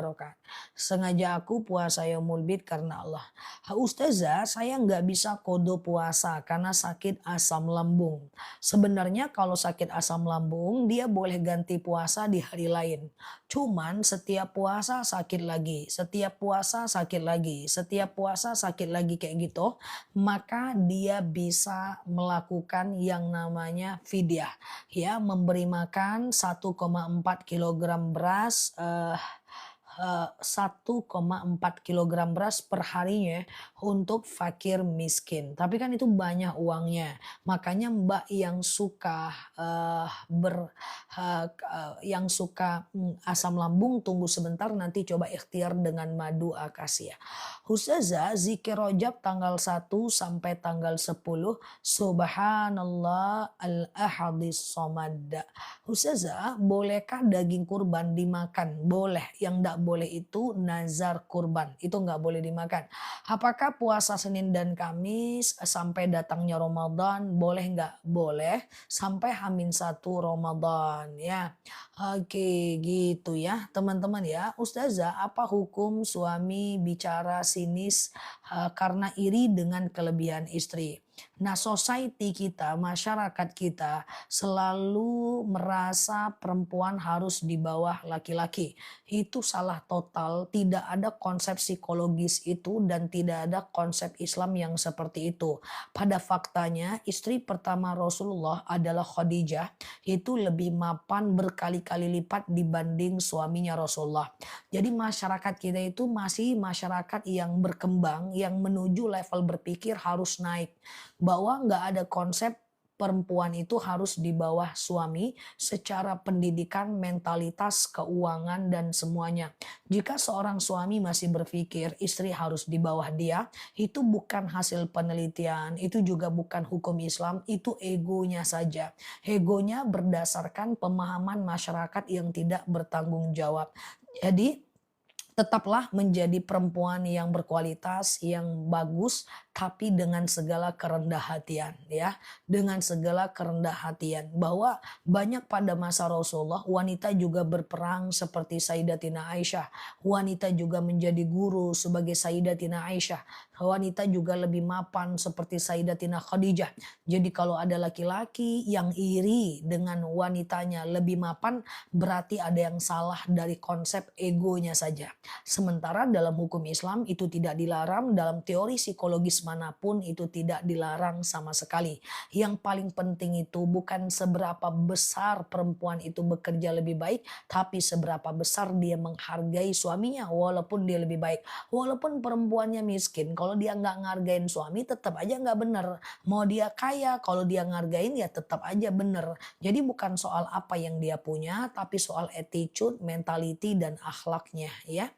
rakaat. Sengaja aku puasa Yaumul Bid karena Allah. Ustazah, saya nggak bisa kodo puasa karena sakit asam lambung. Sebenarnya kalau sakit asam lambung dia boleh ganti puasa di hari lain. Cuman setiap puasa sakit lagi, setiap puasa sakit lagi, setiap puasa sakit lagi kayak gitu, maka dia bisa melakukan yang namanya fidyah ya, memberi makan 1,4 kilogram beras 1,4 kilogram beras per harinya untuk fakir miskin. Tapi kan itu banyak uangnya. Makanya Mbak yang suka asam lambung tunggu sebentar nanti coba ikhtiar dengan madu akasia. Ustazah, zikir Rajab tanggal 1 sampai tanggal 10 Subhanallah al-ahadis somad. Ustazah, bolehkah daging kurban dimakan? Boleh. Yang tidak boleh itu nazar kurban. Itu nggak boleh dimakan. Apakah puasa Senin dan Kamis sampai datangnya Ramadan? Boleh nggak? Boleh. Sampai H-1 Ramadan ya. Oke gitu ya teman-teman ya. Ustazah, apa hukum suami bicara sinis karena iri dengan kelebihan istri? Nah, society kita, masyarakat kita selalu merasa perempuan harus di bawah laki-laki. Itu salah total, tidak ada konsep psikologis itu dan tidak ada konsep Islam yang seperti itu. Pada faktanya, istri pertama Rasulullah adalah Khadijah, itu lebih mapan berkali-kali lipat dibanding suaminya Rasulullah. Jadi masyarakat kita itu masih masyarakat yang berkembang, yang menuju level berpikir harus naik. Bahwa nggak ada konsep perempuan itu harus di bawah suami secara pendidikan, mentalitas, keuangan, dan semuanya. Jika seorang suami masih berpikir istri harus di bawah dia, itu bukan hasil penelitian, itu juga bukan hukum Islam, itu egonya saja. Egonya berdasarkan pemahaman masyarakat yang tidak bertanggung jawab. Jadi tetaplah menjadi perempuan yang berkualitas, yang bagus, tapi dengan segala kerendah hatian ya, dengan segala kerendah hatian. Bahwa banyak pada masa Rasulullah wanita juga berperang seperti Sayyidatina Aisyah, wanita juga menjadi guru sebagai Sayyidatina Aisyah, wanita juga lebih mapan seperti Sayyidatina Khadijah. Jadi kalau ada laki-laki yang iri dengan wanitanya lebih mapan, berarti ada yang salah dari konsep egonya saja. Sementara dalam hukum Islam itu tidak dilarang, dalam teori psikologis manapun itu tidak dilarang sama sekali. Yang paling penting itu bukan seberapa besar perempuan itu bekerja lebih baik, tapi seberapa besar dia menghargai suaminya walaupun dia lebih baik. Walaupun perempuannya miskin, kalau dia nggak ngargain suami tetap aja nggak bener. Mau dia kaya, kalau dia ngargain ya tetap aja bener. Jadi bukan soal apa yang dia punya, tapi soal attitude, mentality, dan akhlaknya ya.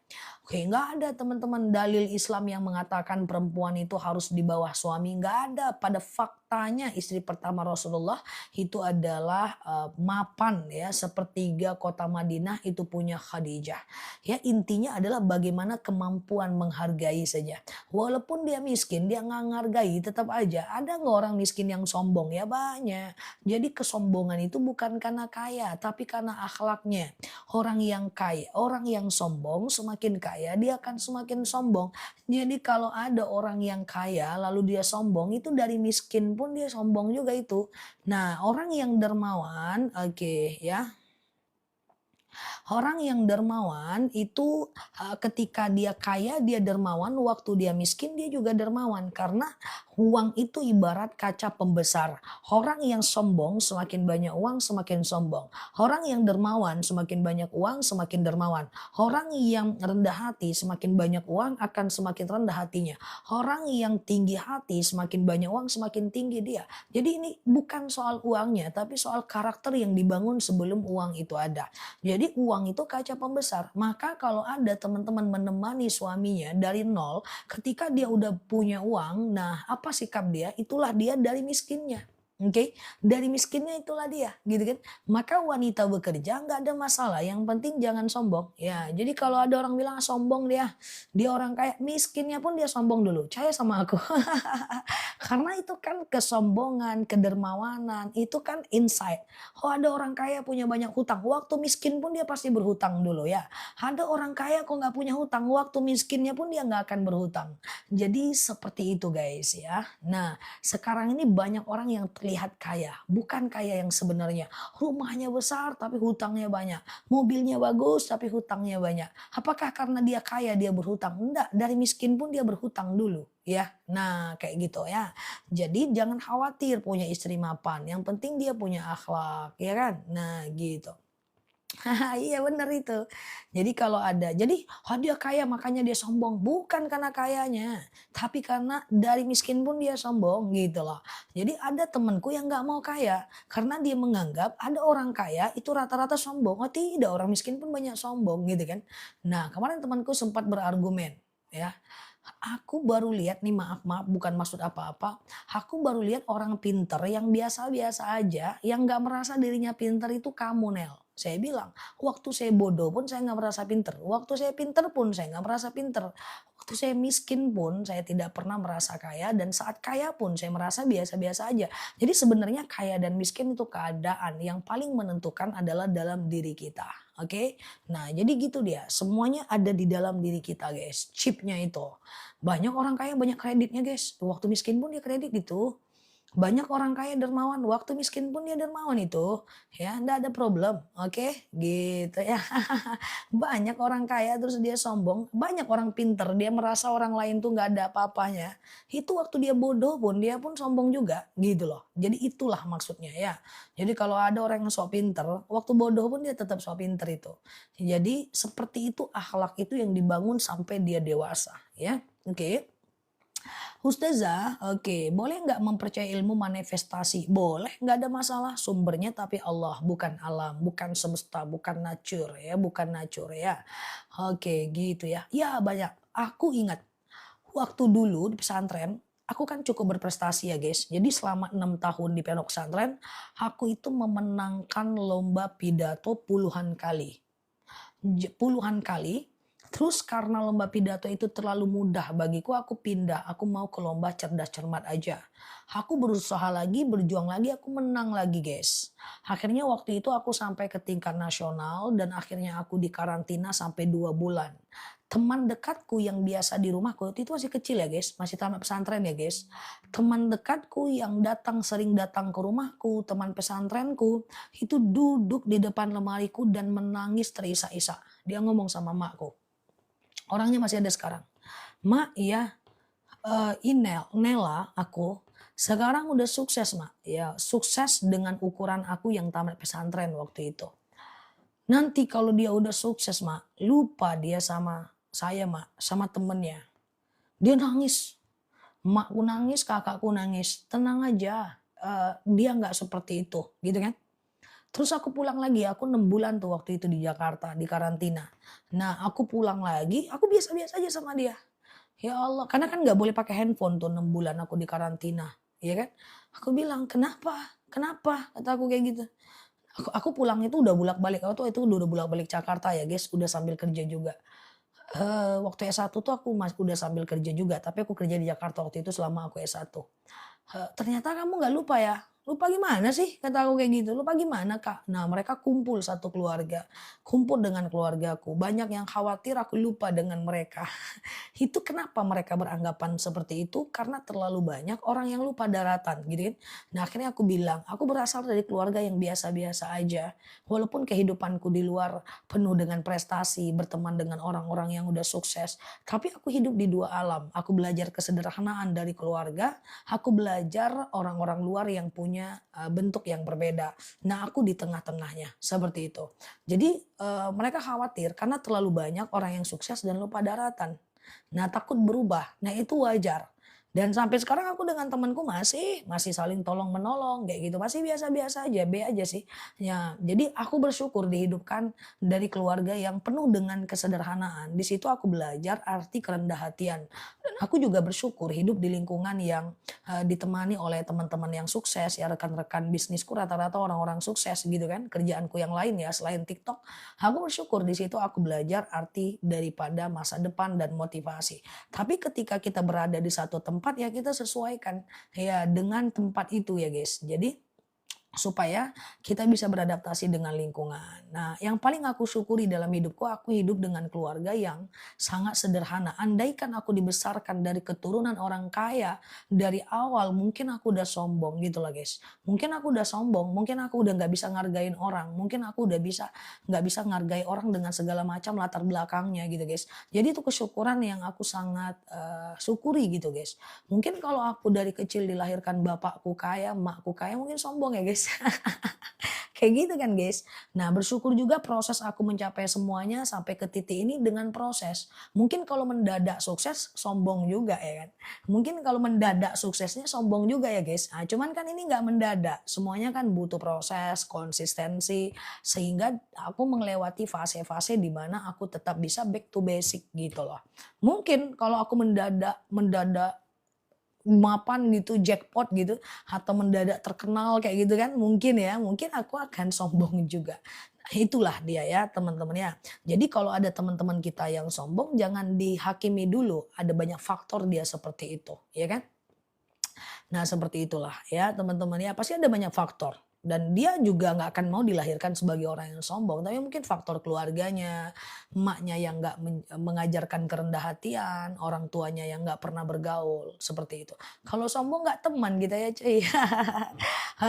Oke, nggak ada teman-teman dalil Islam yang mengatakan perempuan itu harus di bawah suami. Nggak ada. Pada faktanya istri pertama Rasulullah itu adalah mapan ya, sepertiga kota Madinah itu punya Khadijah. Ya intinya adalah bagaimana kemampuan menghargai saja. Walaupun dia miskin, dia nggak menghargai, tetap aja ada nggak orang miskin yang sombong? Ya banyak. Jadi kesombongan itu bukan karena kaya, tapi karena akhlaknya. Orang yang kaya, orang yang sombong semakin kaya dia akan semakin sombong. Jadi kalau ada orang yang kaya lalu dia sombong, itu dari miskin pun dia sombong juga itu. Nah, orang yang dermawan, oke ya. Orang yang dermawan itu ketika dia kaya dia dermawan, waktu dia miskin dia juga dermawan. Karena uang itu ibarat kaca pembesar. Orang yang sombong semakin banyak uang semakin sombong. Orang yang dermawan semakin banyak uang semakin dermawan. Orang yang rendah hati semakin banyak uang akan semakin rendah hatinya. Orang yang tinggi hati semakin banyak uang semakin tinggi dia. Jadi ini bukan soal uangnya tapi soal karakter yang dibangun sebelum uang itu ada. Jadi uang itu kaca pembesar. Maka kalau ada teman-teman menemani suaminya dari nol, ketika dia udah punya uang, nah apa sikap dia? Itulah dia dari miskinnya. Oke, dari miskinnya itulah dia, gitu kan? Maka wanita bekerja nggak ada masalah. Yang penting jangan sombong. Ya, jadi kalau ada orang bilang sombong dia orang kaya, miskinnya pun dia sombong dulu. Percaya sama aku. Karena itu kan kesombongan, kedermawanan, itu kan inside. Oh ada orang kaya punya banyak hutang, waktu miskin pun dia pasti berhutang dulu ya. Ada orang kaya kok nggak punya hutang, waktu miskinnya pun dia nggak akan berhutang. Jadi seperti itu guys ya. Nah sekarang ini banyak orang yang terlihat kaya, bukan kaya yang sebenarnya. Rumahnya besar tapi hutangnya banyak, mobilnya bagus tapi hutangnya banyak. Apakah karena dia kaya dia berhutang? Enggak, dari miskin pun dia berhutang dulu ya. Nah kayak gitu ya. Jadi jangan khawatir punya istri mapan, yang penting dia punya akhlak, ya kan? Nah gitu. Iya bener itu. Jadi kalau ada, jadi oh dia kaya makanya dia sombong. Bukan karena kayanya, tapi karena dari miskin pun dia sombong gitu loh. Jadi ada temenku yang nggak mau kaya, karena dia menganggap ada orang kaya itu rata-rata sombong. Oh tidak, orang miskin pun banyak sombong gitu kan. Nah kemarin temanku sempat berargumen ya. Aku baru lihat nih, maaf bukan maksud apa-apa. Aku baru lihat orang pinter yang biasa-biasa aja, yang nggak merasa dirinya pinter itu kamu Nel. Saya bilang, waktu saya bodoh pun saya nggak merasa pinter. Waktu saya pinter pun saya nggak merasa pinter. Waktu saya miskin pun saya tidak pernah merasa kaya. Dan saat kaya pun saya merasa biasa-biasa aja. Jadi sebenarnya kaya dan miskin itu keadaan. Yang paling menentukan adalah dalam diri kita. Oke, nah jadi gitu dia. Semuanya ada di dalam diri kita guys. Chipnya itu. Banyak orang kaya banyak kreditnya guys. Waktu miskin pun dia kredit gitu. Banyak orang kaya dermawan, waktu miskin pun dia dermawan itu. Ya, enggak ada problem. Oke, gitu ya. Banyak orang kaya terus dia sombong. Banyak orang pinter, dia merasa orang lain tuh nggak ada apa-apanya. Itu waktu dia bodoh pun dia pun sombong juga, gitu loh. Jadi itulah maksudnya ya. Jadi kalau ada orang yang sok pinter, waktu bodoh pun dia tetap sok pinter itu. Jadi seperti itu akhlak itu yang dibangun sampai dia dewasa, ya. Oke. Ustazah, oke, boleh nggak mempercayai ilmu manifestasi? Boleh, nggak ada masalah. Sumbernya tapi Allah, bukan alam, bukan semesta, bukan nature ya, bukan nature ya. Oke, gitu ya. Ya banyak. Aku ingat waktu dulu di pesantren, aku kan cukup berprestasi ya guys. Jadi selama 6 tahun di pondok pesantren, aku itu memenangkan lomba pidato puluhan kali. Puluhan kali Terus karena lomba pidato itu terlalu mudah bagiku, aku pindah, aku mau ke lomba cerdas cermat aja. Aku berusaha lagi, berjuang lagi, aku menang lagi guys. Akhirnya waktu itu aku sampai ke tingkat nasional dan akhirnya aku dikarantina sampai 2 bulan. Teman dekatku yang biasa di rumahku, waktu itu masih kecil ya guys, masih tamat pesantren ya guys. Teman dekatku yang sering datang ke rumahku, teman pesantrenku, itu duduk di depan lemariku dan menangis terisak-isak. Dia ngomong sama makku. Orangnya masih ada sekarang. "Mak, iya, Nela aku sekarang udah sukses, Mak." Ya, sukses dengan ukuran aku yang tamat pesantren waktu itu. "Nanti kalau dia udah sukses, Mak, lupa dia sama saya, Mak, sama temennya." Dia nangis, makku nangis, kakakku nangis. "Tenang aja, dia nggak seperti itu," gitu kan. Terus aku pulang lagi, aku 6 bulan tuh waktu itu di Jakarta, di karantina. Nah, aku pulang lagi, aku biasa-biasa aja sama dia. Ya Allah, karena kan nggak boleh pakai handphone tuh 6 bulan aku di karantina, ya kan. Aku bilang, "Kenapa? Kenapa?" Kata aku kayak gitu. Aku pulang itu udah bolak-balik, aku tuh itu udah bolak-balik Jakarta ya guys, udah sambil kerja juga. Waktu S1 tuh aku udah sambil kerja juga, tapi aku kerja di Jakarta waktu itu selama aku S1. "Ternyata kamu nggak lupa ya?" "Lupa gimana sih?" Kata aku kayak gitu. "Lupa gimana, Kak?" Nah, mereka kumpul satu keluarga, kumpul dengan keluargaku. Banyak yang khawatir aku lupa dengan mereka. Itu kenapa mereka beranggapan seperti itu, karena terlalu banyak orang yang lupa daratan, gitu kan. Nah, akhirnya aku bilang, "Aku berasal dari keluarga yang biasa-biasa aja. Walaupun kehidupanku di luar penuh dengan prestasi, berteman dengan orang-orang yang udah sukses, tapi aku hidup di 2 alam. Aku belajar kesederhanaan dari keluarga, aku belajar orang-orang luar yang punya, bentuk yang berbeda. Nah, aku di tengah-tengahnya, seperti itu. Jadi, mereka khawatir karena terlalu banyak orang yang sukses dan lupa daratan. Nah, takut berubah. Nah, itu wajar. Dan sampai sekarang aku dengan temanku masih saling tolong menolong kayak gitu. Masih biasa-biasa aja, be aja sih. Ya, jadi aku bersyukur dihidupkan dari keluarga yang penuh dengan kesederhanaan. Di situ aku belajar arti kerendah hatian. Dan aku juga bersyukur hidup di lingkungan yang ditemani oleh teman-teman yang sukses, ya rekan-rekan bisnisku rata-rata orang-orang sukses gitu kan. Kerjaanku yang lain ya selain TikTok, aku bersyukur di situ aku belajar arti daripada masa depan dan motivasi. Tapi ketika kita berada di satu tempat ya kita sesuaikan ya dengan tempat itu ya guys. Jadi supaya kita bisa beradaptasi dengan lingkungan. Nah, yang paling aku syukuri dalam hidupku, aku hidup dengan keluarga yang sangat sederhana. Andaikan aku dibesarkan dari keturunan orang kaya, dari awal mungkin aku udah sombong gitu lah guys. Mungkin aku udah sombong, mungkin aku udah nggak bisa ngargain orang, mungkin aku udah nggak bisa ngargai orang dengan segala macam latar belakangnya gitu guys. Jadi itu kesyukuran yang aku sangat syukuri gitu guys. Mungkin kalau aku dari kecil dilahirkan bapakku kaya, emakku kaya, mungkin sombong ya guys. Kayak gitu kan guys. Nah, bersyukur juga proses aku mencapai semuanya sampai ke titik ini dengan proses. Mungkin kalau mendadak sukses sombong juga ya kan. Mungkin kalau mendadak suksesnya sombong juga ya guys. Nah, cuman kan ini nggak mendadak. Semuanya kan butuh proses, konsistensi sehingga aku melewati fase-fase di mana aku tetap bisa back to basic gitu loh. Mungkin kalau aku mendadak mendadak mapan gitu, jackpot gitu, atau mendadak terkenal kayak gitu kan, mungkin ya, mungkin aku akan sombong juga. Nah, itulah dia ya teman-teman ya. Jadi kalau ada teman-teman kita yang sombong jangan dihakimi dulu, ada banyak faktor dia seperti itu, ya kan? Nah, seperti itulah ya teman-teman ya, pasti ada banyak faktor. Dan dia juga nggak akan mau dilahirkan sebagai orang yang sombong, tapi mungkin faktor keluarganya, emaknya yang nggak mengajarkan kerendah hatian, orang tuanya yang nggak pernah bergaul, seperti itu. Kalau sombong nggak teman kita ya cuy.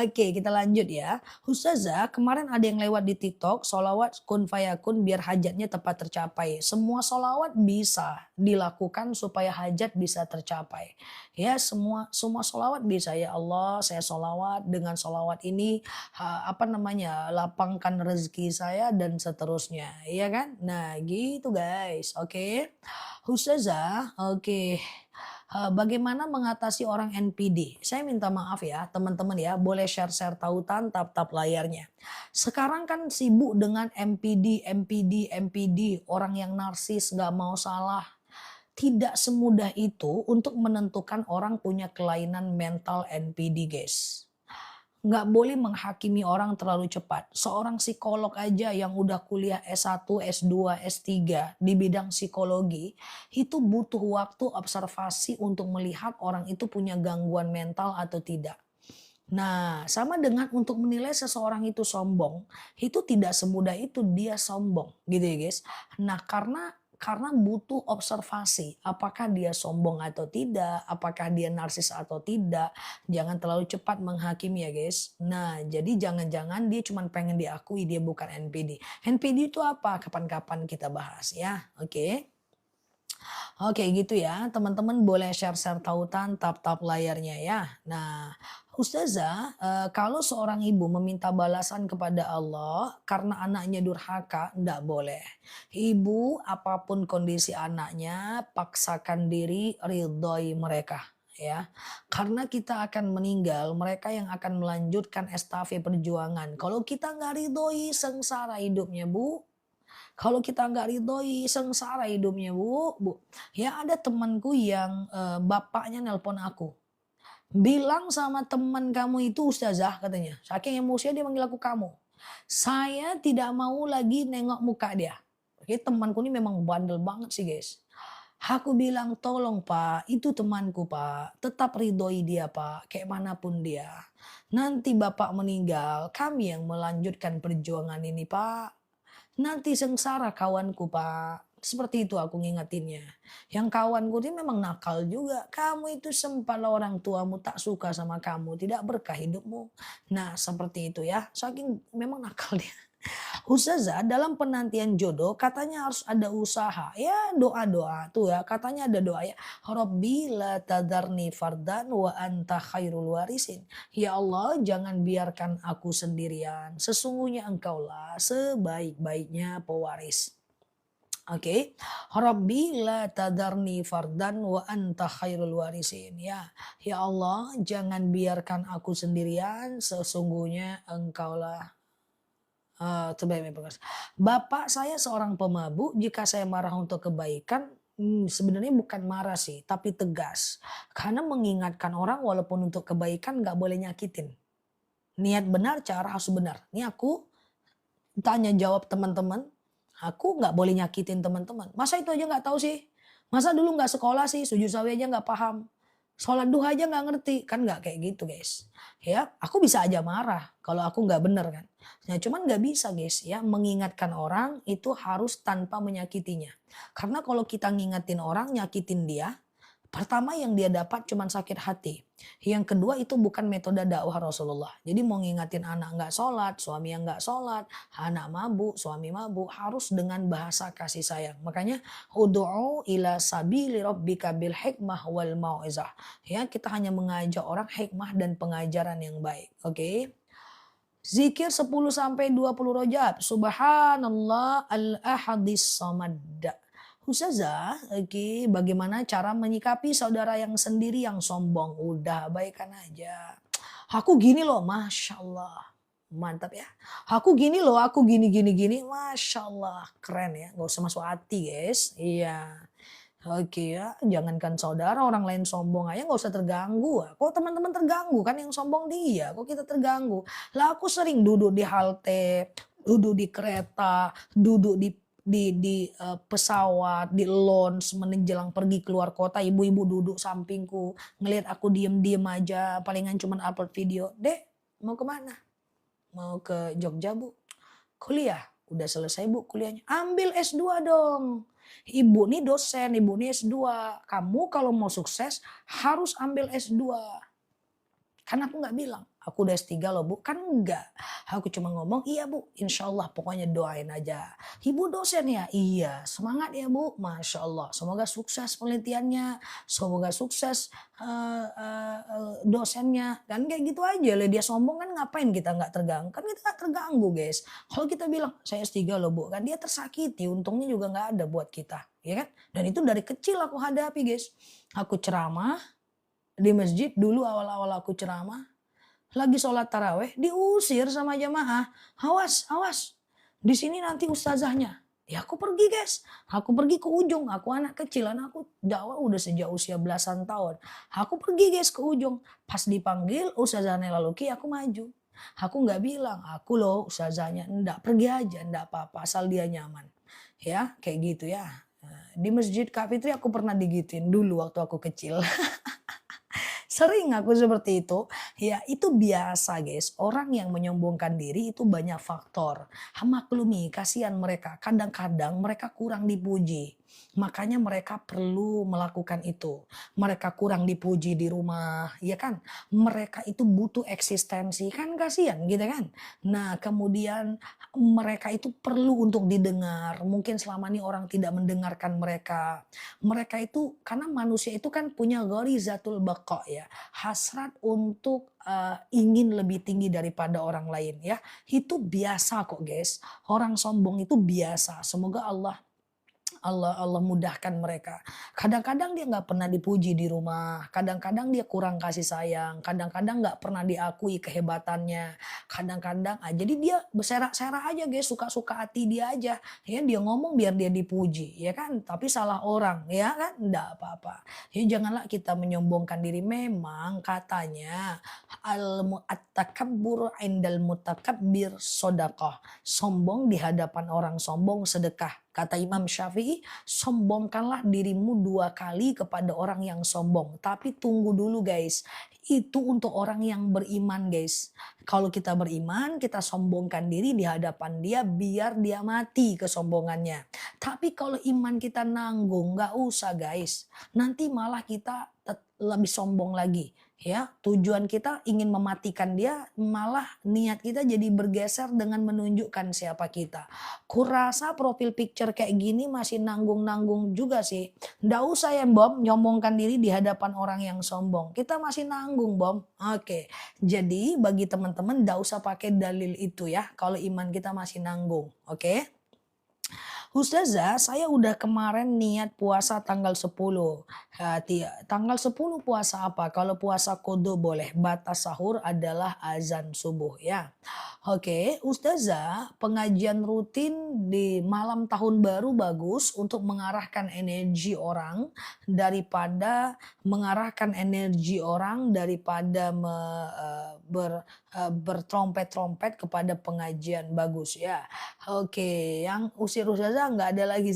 Oke, kita lanjut ya. Ustazah, kemarin ada yang lewat di TikTok, solawat kun fayakun biar hajatnya tepat tercapai. Semua solawat bisa dilakukan supaya hajat bisa tercapai. Ya, semua solawat bisa. Ya Allah, saya solawat, dengan solawat ini apa namanya, lapangkan rezeki saya dan seterusnya, iya kan? Nah, gitu guys. Oke. Ustazah, oke. Bagaimana mengatasi orang NPD? Saya minta maaf ya teman-teman ya, boleh share-share tautan tap-tap layarnya. Sekarang kan sibuk dengan MPD, MPD, MPD, orang yang narsis gak mau salah. Tidak semudah itu untuk menentukan orang punya kelainan mental NPD guys. nggak boleh menghakimi orang terlalu cepat. Seorang psikolog aja yang udah kuliah S1, S2, S3 di bidang psikologi, itu butuh waktu observasi untuk melihat orang itu punya gangguan mental atau tidak. Nah, sama dengan untuk menilai seseorang itu sombong, itu tidak semudah itu dia sombong, gitu ya guys. Nah, karena butuh observasi, apakah dia sombong atau tidak, apakah dia narsis atau tidak. Jangan terlalu cepat menghakimi ya guys. Nah, jadi jangan-jangan dia cuma pengen diakui dia bukan NPD. NPD itu apa? Kapan-kapan kita bahas ya. Oke. Oke gitu ya, teman-teman boleh share-share tautan tap-tap layarnya ya. Nah, Ustazah, kalau seorang ibu meminta balasan kepada Allah karena anaknya durhaka, enggak boleh. Ibu apapun kondisi anaknya, paksakan diri ridhoi mereka. Ya, karena kita akan meninggal, mereka yang akan melanjutkan estafet perjuangan. Kalau kita nggak ridhoi, sengsara hidupnya bu. Kalau kita nggak ridhoi, sengsara hidupnya bu. Ya ada temanku yang bapaknya nelpon aku. Bilang sama teman kamu itu ustazah katanya. Saking emosinya dia manggil aku kamu. Saya tidak mau lagi nengok muka dia. Oke, temanku ini memang bandel banget sih guys. Aku bilang tolong pak, itu temanku pak. Tetap ridhoi dia pak, kayak manapun dia. Nanti bapak meninggal, kami yang melanjutkan perjuangan ini pak. Nanti sengsara kawanku pak. Seperti itu aku ngingetinnya. Yang kawanku ini memang nakal juga. Kamu itu sempatlah orang tuamu tak suka sama kamu. Tidak berkah hidupmu. Nah seperti itu ya. Saking memang nakal dia. Ustazah dalam penantian jodoh katanya harus ada usaha. Ya doa-doa tuh ya. Katanya ada doa ya. Rabbi la tadarni fardan wa anta khairul warisin. Ya Allah jangan biarkan aku sendirian. Sesungguhnya engkaulah sebaik-baiknya pewaris. Oke, Rabbi la tadarni fardan wa anta khairul warisin. Ya, ya Allah jangan biarkan aku sendirian. Sesungguhnya engkaulah terbaik pewaris. Bapak saya seorang pemabuk, jika saya marah untuk kebaikan, sebenarnya bukan marah sih, tapi tegas. Karena mengingatkan orang walaupun untuk kebaikan nggak boleh nyakitin. Niat benar, cara harus benar. Ini aku tanya jawab teman-teman, aku nggak boleh nyakitin teman-teman. Masa itu aja nggak tahu sih? Masa dulu nggak sekolah sih, sujud sawi aja nggak paham? Sholat duha aja nggak ngerti, kan nggak kayak gitu guys. Ya, aku bisa aja marah kalau aku nggak bener kan. Nah, cuman nggak bisa guys ya, mengingatkan orang itu harus tanpa menyakitinya. Karena kalau kita ngingetin orang, nyakitin dia, pertama yang dia dapat cuman sakit hati. Yang kedua itu bukan metode dakwah Rasulullah. Jadi mau ngingatin anak nggak sholat, suami yang nggak sholat, anak mabuk, suami mabuk, harus dengan bahasa kasih sayang. Makanya ud'u ila sabili rabbika bil hikmah wal mau'izah. Ya, kita hanya mengajak orang hikmah dan pengajaran yang baik. Oke. Zikir 10 sampai 20 rojab. Subhanallah al-ahadis samad. Ustazah, oke, bagaimana cara menyikapi saudara yang sendiri yang sombong? Udah abaikan aja. Aku gini loh, Masya Allah. Mantap ya. Aku gini loh, aku gini, gini, gini. Masya Allah, keren ya. Gak usah masuk hati guys. Iya. Oke ya, jangankan saudara orang lain sombong aja gak usah terganggu. Kok teman-teman terganggu kan yang sombong dia, kok kita terganggu. Lah aku sering duduk di halte, duduk di kereta, duduk di pesawat, di lounge menjelang pergi keluar kota, ibu-ibu duduk sampingku, ngelihat aku diem-diem aja, palingan cuman upload video. Dek, mau kemana? Mau ke Jogja bu? Kuliah? Udah selesai bu kuliahnya. Ambil S2 dong. Ibu nih dosen, ibu nih S2. Kamu kalau mau sukses harus ambil S2. Kan aku nggak bilang, aku udah S3 loh bu. Kan enggak. Aku cuma ngomong, iya bu, insya Allah pokoknya doain aja. Ibu dosen ya? Iya, semangat ya bu. Masya Allah, semoga sukses penelitiannya. Semoga sukses dosennya. Kan kayak gitu aja lah, dia sombong kan ngapain kita nggak terganggu. Kan kita nggak terganggu guys. Kalau kita bilang, saya S3 loh bu. Kan dia tersakiti, untungnya juga nggak ada buat kita. Ya kan? Dan itu dari kecil aku hadapi guys. Aku ceramah di masjid dulu awal-awal aku ceramah, lagi sholat taraweh diusir sama jamaah, awas awas di sini nanti ustazahnya. Ya aku pergi guys, aku pergi ke ujung, aku anak kecil, anakku dakwah udah sejak usia belasan tahun. Aku pergi guys ke ujung, pas dipanggil ustazah Nela Luki aku maju. Aku nggak bilang, "Aku loh ustazahnya." Enggak, pergi aja, enggak apa-apa, asal dia nyaman. Ya, kayak gitu ya. Di Masjid Kak Fitri aku pernah digituin dulu waktu aku kecil. Sering aku seperti itu. Ya, itu biasa, guys. Orang yang menyombongkan diri itu banyak faktor. Maklumi, kasihan mereka. Kadang-kadang mereka kurang dipuji. Makanya mereka perlu melakukan itu. Mereka kurang dipuji di rumah, ya kan? Mereka itu butuh eksistensi, kan kasihan gitu kan? Nah, kemudian mereka itu perlu untuk didengar. Mungkin selama ini orang tidak mendengarkan mereka. Mereka itu karena manusia itu kan punya gharizatul baqa ya, hasrat untuk, ingin lebih tinggi daripada orang lain ya. Itu biasa kok guys, orang sombong itu biasa. Semoga Allah mudahkan mereka. Kadang-kadang dia nggak pernah dipuji di rumah, kadang-kadang dia kurang kasih sayang, kadang-kadang nggak pernah diakui kehebatannya, kadang-kadang jadi dia berserak-serak aja guys, suka-suka hati dia aja, ya dia ngomong biar dia dipuji, ya kan? Tapi salah orang, ya kan? Nggak apa-apa. Ya janganlah kita menyombongkan diri. Memang katanya at-takabbur indal mutakabbir shadaqah. Sombong di hadapan orang sombong sedekah. Kata Imam Syafi'i, sombongkanlah dirimu 2 kali kepada orang yang sombong. Tapi tunggu dulu guys, itu untuk orang yang beriman guys. Kalau kita beriman, kita sombongkan diri di hadapan dia biar dia mati kesombongannya. Tapi kalau iman kita nanggung, nggak usah guys. Nanti malah kita lebih sombong lagi. Ya, tujuan kita ingin mematikan dia, malah niat kita jadi bergeser dengan menunjukkan siapa kita. Kurasa profil picture kayak gini masih nanggung-nanggung juga sih. Nggak usah ya Bom, nyombongkan diri di hadapan orang yang sombong. Kita masih nanggung Bom. Oke, jadi bagi teman-teman nggak usah pakai dalil itu ya. Kalau iman kita masih nanggung. Oke. Ustazah, saya udah kemarin niat puasa tanggal 10. Tanggal 10 puasa apa? Kalau puasa kodo boleh. Batas sahur adalah azan subuh ya. Oke, Ustazah, pengajian rutin di malam tahun baru bagus untuk mengarahkan energi orang daripada bertrompet-trompet kepada pengajian bagus ya. Oke, yang usir ustazah nggak ada lagi.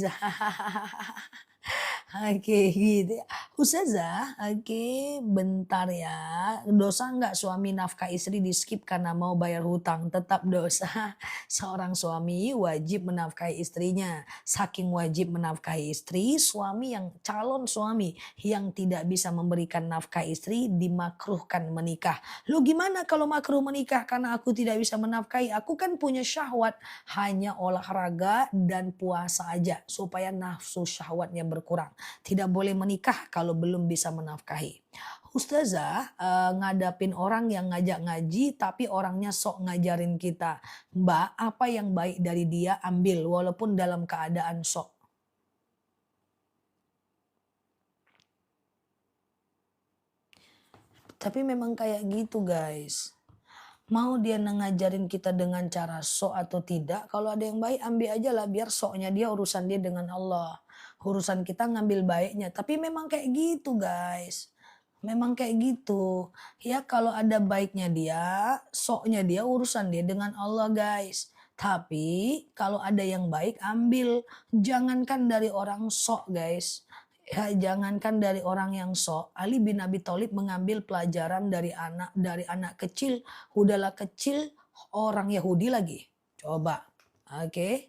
Oke gitu ya. Ustazah, oke bentar ya. Dosa nggak suami nafkah istri di-skip karena mau bayar hutang? Tetap dosa. Seorang suami wajib menafkahi istrinya. Saking wajib menafkahi istri, suami yang calon suami yang tidak bisa memberikan nafkah istri dimakruhkan menikah. Lu gimana kalau makruh menikah karena aku tidak bisa menafkahi? Aku kan punya syahwat, hanya olahraga dan puasa aja supaya nafsu syahwatnya berkurang. Tidak boleh menikah kalau belum bisa menafkahi. Ustazah, ngadapin orang yang ngajak ngaji tapi orangnya sok ngajarin kita. Mbak, apa yang baik dari dia ambil walaupun dalam keadaan sok. Tapi memang kayak gitu guys. Mau dia ngajarin kita dengan cara sok atau tidak, kalau ada yang baik ambil aja lah biar soknya dia urusan dia dengan Allah. Urusan kita ngambil baiknya. Tapi memang kayak gitu guys. Memang kayak gitu. Ya kalau ada baiknya dia, soknya dia urusan dia dengan Allah guys. Tapi kalau ada yang baik ambil. Jangankan dari orang sok guys. Ya, jangankan dari orang yang sok, Ali bin Abi Thalib mengambil pelajaran dari anak kecil, udahlah kecil orang Yahudi lagi. Coba. Oke.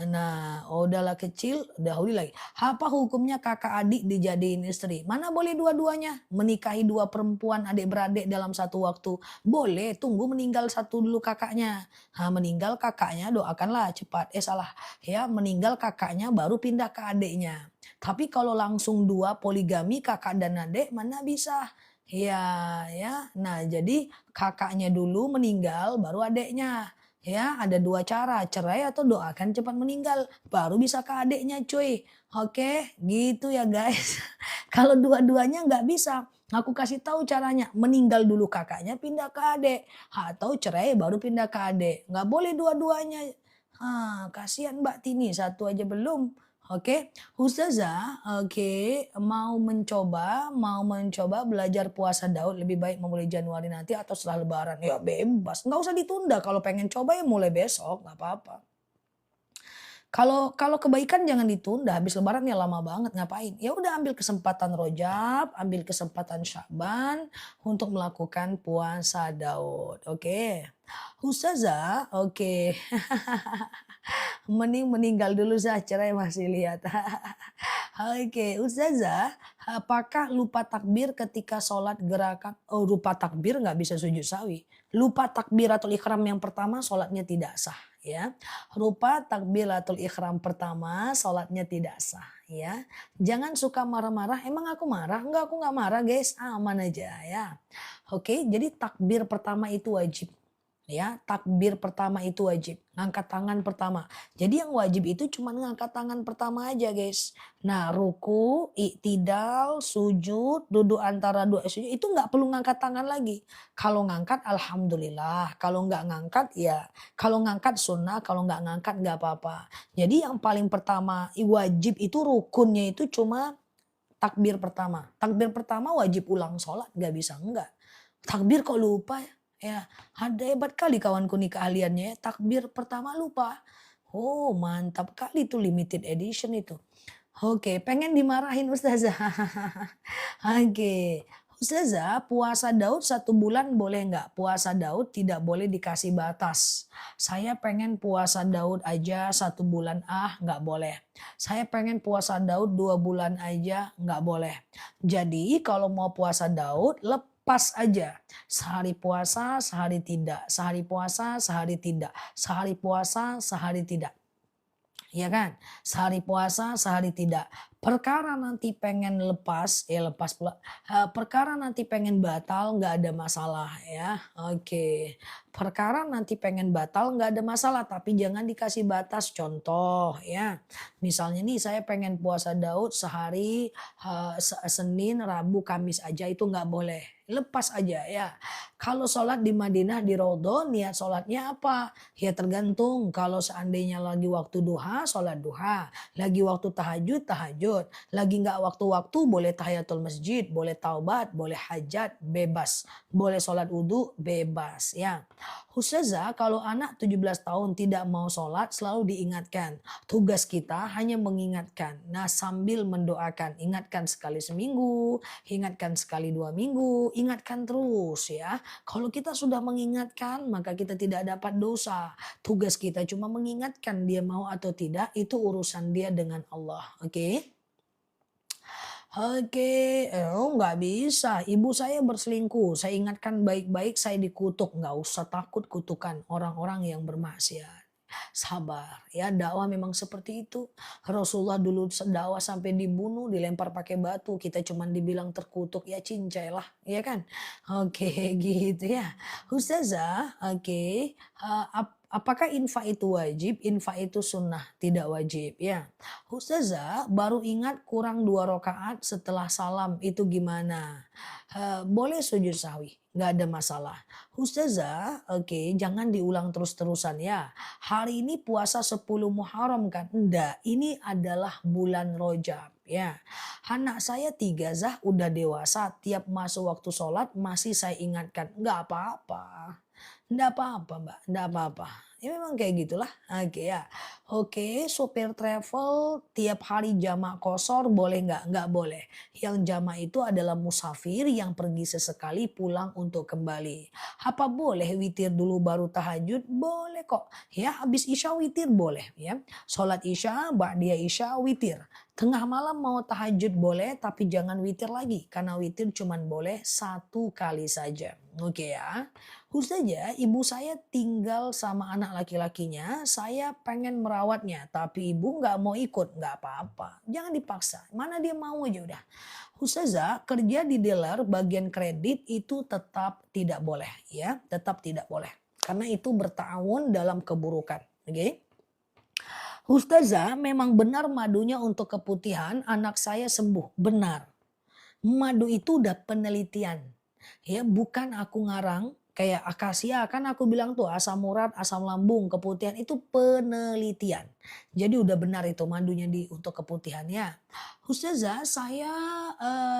Nah, udahlah kecil, Yahudi lagi. Apa hukumnya kakak adik dijadiin istri? Mana boleh dua-duanya? Menikahi 2 perempuan adik-beradik dalam satu waktu. Boleh, tunggu meninggal satu dulu kakaknya. Meninggal kakaknya doakanlah cepat. Salah. Ya, meninggal kakaknya baru pindah ke adiknya. Tapi kalau langsung 2 poligami kakak dan adik mana bisa? Ya. Nah, jadi kakaknya dulu meninggal baru adiknya. Ya, ada 2 cara, cerai atau doakan cepat meninggal, baru bisa ke adiknya cuy. Oke, gitu ya guys. Kalau dua-duanya nggak bisa, aku kasih tahu caranya. Meninggal dulu kakaknya pindah ke adik. Atau cerai baru pindah ke adik. Nggak boleh dua-duanya. Kasihan Mbak Tini, satu aja belum. Oke, Ustazah, oke, mau mencoba belajar puasa Daud lebih baik memulai Januari nanti atau setelah Lebaran? Ya bebas, nggak usah ditunda. Kalau pengen coba ya mulai besok, nggak apa-apa. Kalau kalau kebaikan jangan ditunda, habis lebaran ya lama banget ngapain? Ya udah ambil kesempatan Rojab, ambil kesempatan Sya'ban untuk melakukan puasa Daud, oke. Ustazah, oke. Mending meninggal dulu Zah, cerai masih lihat. Oke, Ustazah, apakah lupa takbir ketika sholat gerakan lupa takbir nggak bisa sujud sawi. Lupa takbiratul ihram yang pertama sholatnya tidak sah ya. Lupa takbiratul ihram pertama sholatnya tidak sah ya. Jangan suka marah-marah, emang aku marah? Enggak, aku nggak marah guys, aman aja ya. Oke, jadi takbir pertama itu wajib. Ya, takbir pertama itu wajib, ngangkat tangan pertama. Jadi yang wajib itu cuma ngangkat tangan pertama aja guys. Nah ruku, i'tidal, sujud, duduk antara dua sujud itu nggak perlu ngangkat tangan lagi. Kalau ngangkat alhamdulillah, kalau nggak ngangkat ya, kalau ngangkat sunnah, kalau nggak ngangkat nggak apa-apa. Jadi yang paling pertama wajib itu rukunnya itu cuma takbir pertama. Takbir pertama wajib ulang sholat, nggak bisa enggak. Takbir kok lupa ya? Ya, ada hebat kali kawanku nih keahliannya ya. Takbir pertama lupa. Oh, mantap kali tuh limited edition itu. Oke, pengen dimarahin Ustazah. Oke. Ustazah, puasa Daud 1 bulan boleh nggak? Puasa Daud tidak boleh dikasih batas. Saya pengen puasa Daud aja 1 bulan, nggak boleh. Saya pengen puasa Daud 2 bulan aja, nggak boleh. Jadi kalau mau puasa Daud, lepas aja. Sehari puasa, sehari tidak. Sehari puasa, sehari tidak. Sehari puasa, sehari tidak. Ya kan? Sehari puasa, sehari tidak. Perkara nanti pengen lepas, ya lepas pula. Perkara nanti pengen batal, nggak ada masalah ya. Oke. Perkara nanti pengen batal, nggak ada masalah. Tapi jangan dikasih batas. Contoh ya. Misalnya nih saya pengen puasa Daud sehari, Senin, Rabu, Kamis aja itu nggak boleh. Lepas aja ya. Kalau sholat di Madinah di Raudhah niat sholatnya apa? Ya tergantung. Kalau seandainya lagi waktu duha, sholat duha. Lagi waktu tahajud, tahajud. Lagi nggak waktu-waktu boleh tahiyatul masjid, boleh taubat, boleh hajat, bebas. Boleh sholat wudhu, bebas ya. Ustazah, kalau anak 17 tahun tidak mau sholat selalu diingatkan. Tugas kita hanya mengingatkan. Nah sambil mendoakan. Ingatkan sekali seminggu, ingatkan sekali 2 minggu, ingatkan terus ya. Kalau kita sudah mengingatkan maka kita tidak dapat dosa. Tugas kita cuma mengingatkan dia mau atau tidak itu urusan dia dengan Allah. Oke? Oke, oh nggak bisa. Ibu saya berselingkuh. Saya ingatkan baik-baik, saya dikutuk. Nggak usah takut kutukan orang-orang yang bermaksiat. Sabar, ya dakwah memang seperti itu. Rasulullah dulu dakwah sampai dibunuh, dilempar pakai batu. Kita cuman dibilang terkutuk, ya cincai lah, ya kan? Oke, gitu ya. Ustazah, oke. Apakah infak itu wajib? Infak itu sunnah, tidak wajib ya. Ustazah baru ingat kurang 2 rakaat setelah salam itu gimana? Boleh sujud sahwi, nggak ada masalah. Ustazah, oke jangan diulang terus-terusan ya. Hari ini puasa 10 Muharram kan? Enggak, ini adalah bulan Rojab ya. Anak saya 3 Zah udah dewasa, tiap masuk waktu sholat masih saya ingatkan. Nggak apa-apa. Nggak apa-apa Mbak, nggak apa-apa. Ya memang kayak gitulah. Oke ya. Oke, supir travel tiap hari jamak kosor boleh nggak? Nggak boleh. Yang jamak itu adalah musafir yang pergi sesekali pulang untuk kembali. Apa boleh witir dulu baru tahajud? Boleh kok. Ya, habis isya witir boleh ya. Sholat isya, ba'diyah isya, witir. Tengah malam mau tahajud boleh tapi jangan witir lagi. Karena witir cuman boleh 1 kali saja. Oke ya. Ustazah, ibu saya tinggal sama anak laki-lakinya, saya pengen merawatnya, tapi ibu nggak mau ikut, nggak apa-apa. Jangan dipaksa, mana dia mau aja udah. Ustazah, kerja di dealer bagian kredit itu tetap tidak boleh, ya, tetap tidak boleh. Karena itu bertahun dalam keburukan, oke? Ustazah, memang benar madunya untuk keputihan, anak saya sembuh, benar. Madu itu udah penelitian, ya bukan aku ngarang. Kayak akasia kan aku bilang tuh asam urat, asam lambung, keputihan itu penelitian. Jadi udah benar itu madunya untuk keputihannya. Ustazah saya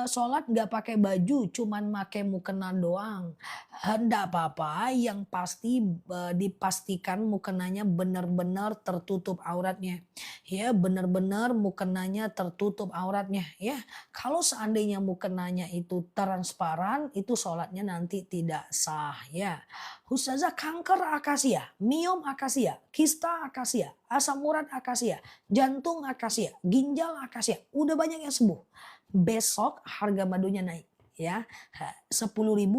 sholat nggak pakai baju, cuman pakai mukena doang. Nggak apa-apa, yang pasti dipastikan mukenanya benar-benar tertutup auratnya. Ya benar-benar mukenanya tertutup auratnya ya. Kalau seandainya mukenanya itu transparan, itu sholatnya nanti tidak sah ya. Ustazah kanker akasia, miom akasia, kista akasia, asam urat akasia, jantung akasia, ginjal akasia. Udah banyak yang sembuh. Besok harga madunya naik ya. 10.000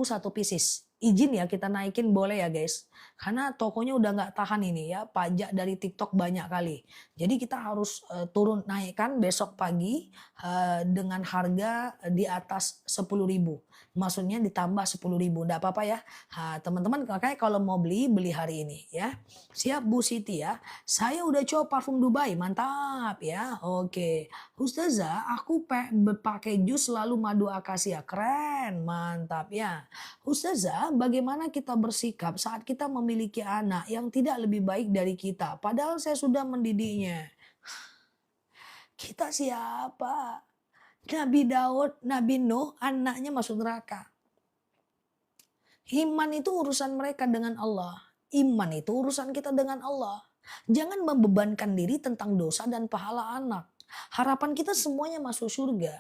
satu pieces. Izin ya kita naikin boleh ya guys. Karena tokonya udah nggak tahan ini ya. Pajak dari TikTok banyak kali. Jadi kita harus turun naikkan besok pagi dengan harga di atas 10.000. Maksudnya ditambah 10.000. Enggak apa-apa ya. Teman-teman makanya kalau mau beli hari ini ya. Siap Bu Siti ya. Saya udah coba parfum Dubai, mantap ya. Oke. Ustazah, aku pakai jus lalu madu akasia. Keren, mantap ya. Ustazah, bagaimana kita bersikap saat kita memiliki anak yang tidak lebih baik dari kita? Padahal saya sudah mendidiknya. Kita siapa? Nabi Daud, Nabi Nuh, anaknya masuk neraka. Iman itu urusan mereka dengan Allah. Iman itu urusan kita dengan Allah. Jangan membebankan diri tentang dosa dan pahala anak. Harapan kita semuanya masuk surga.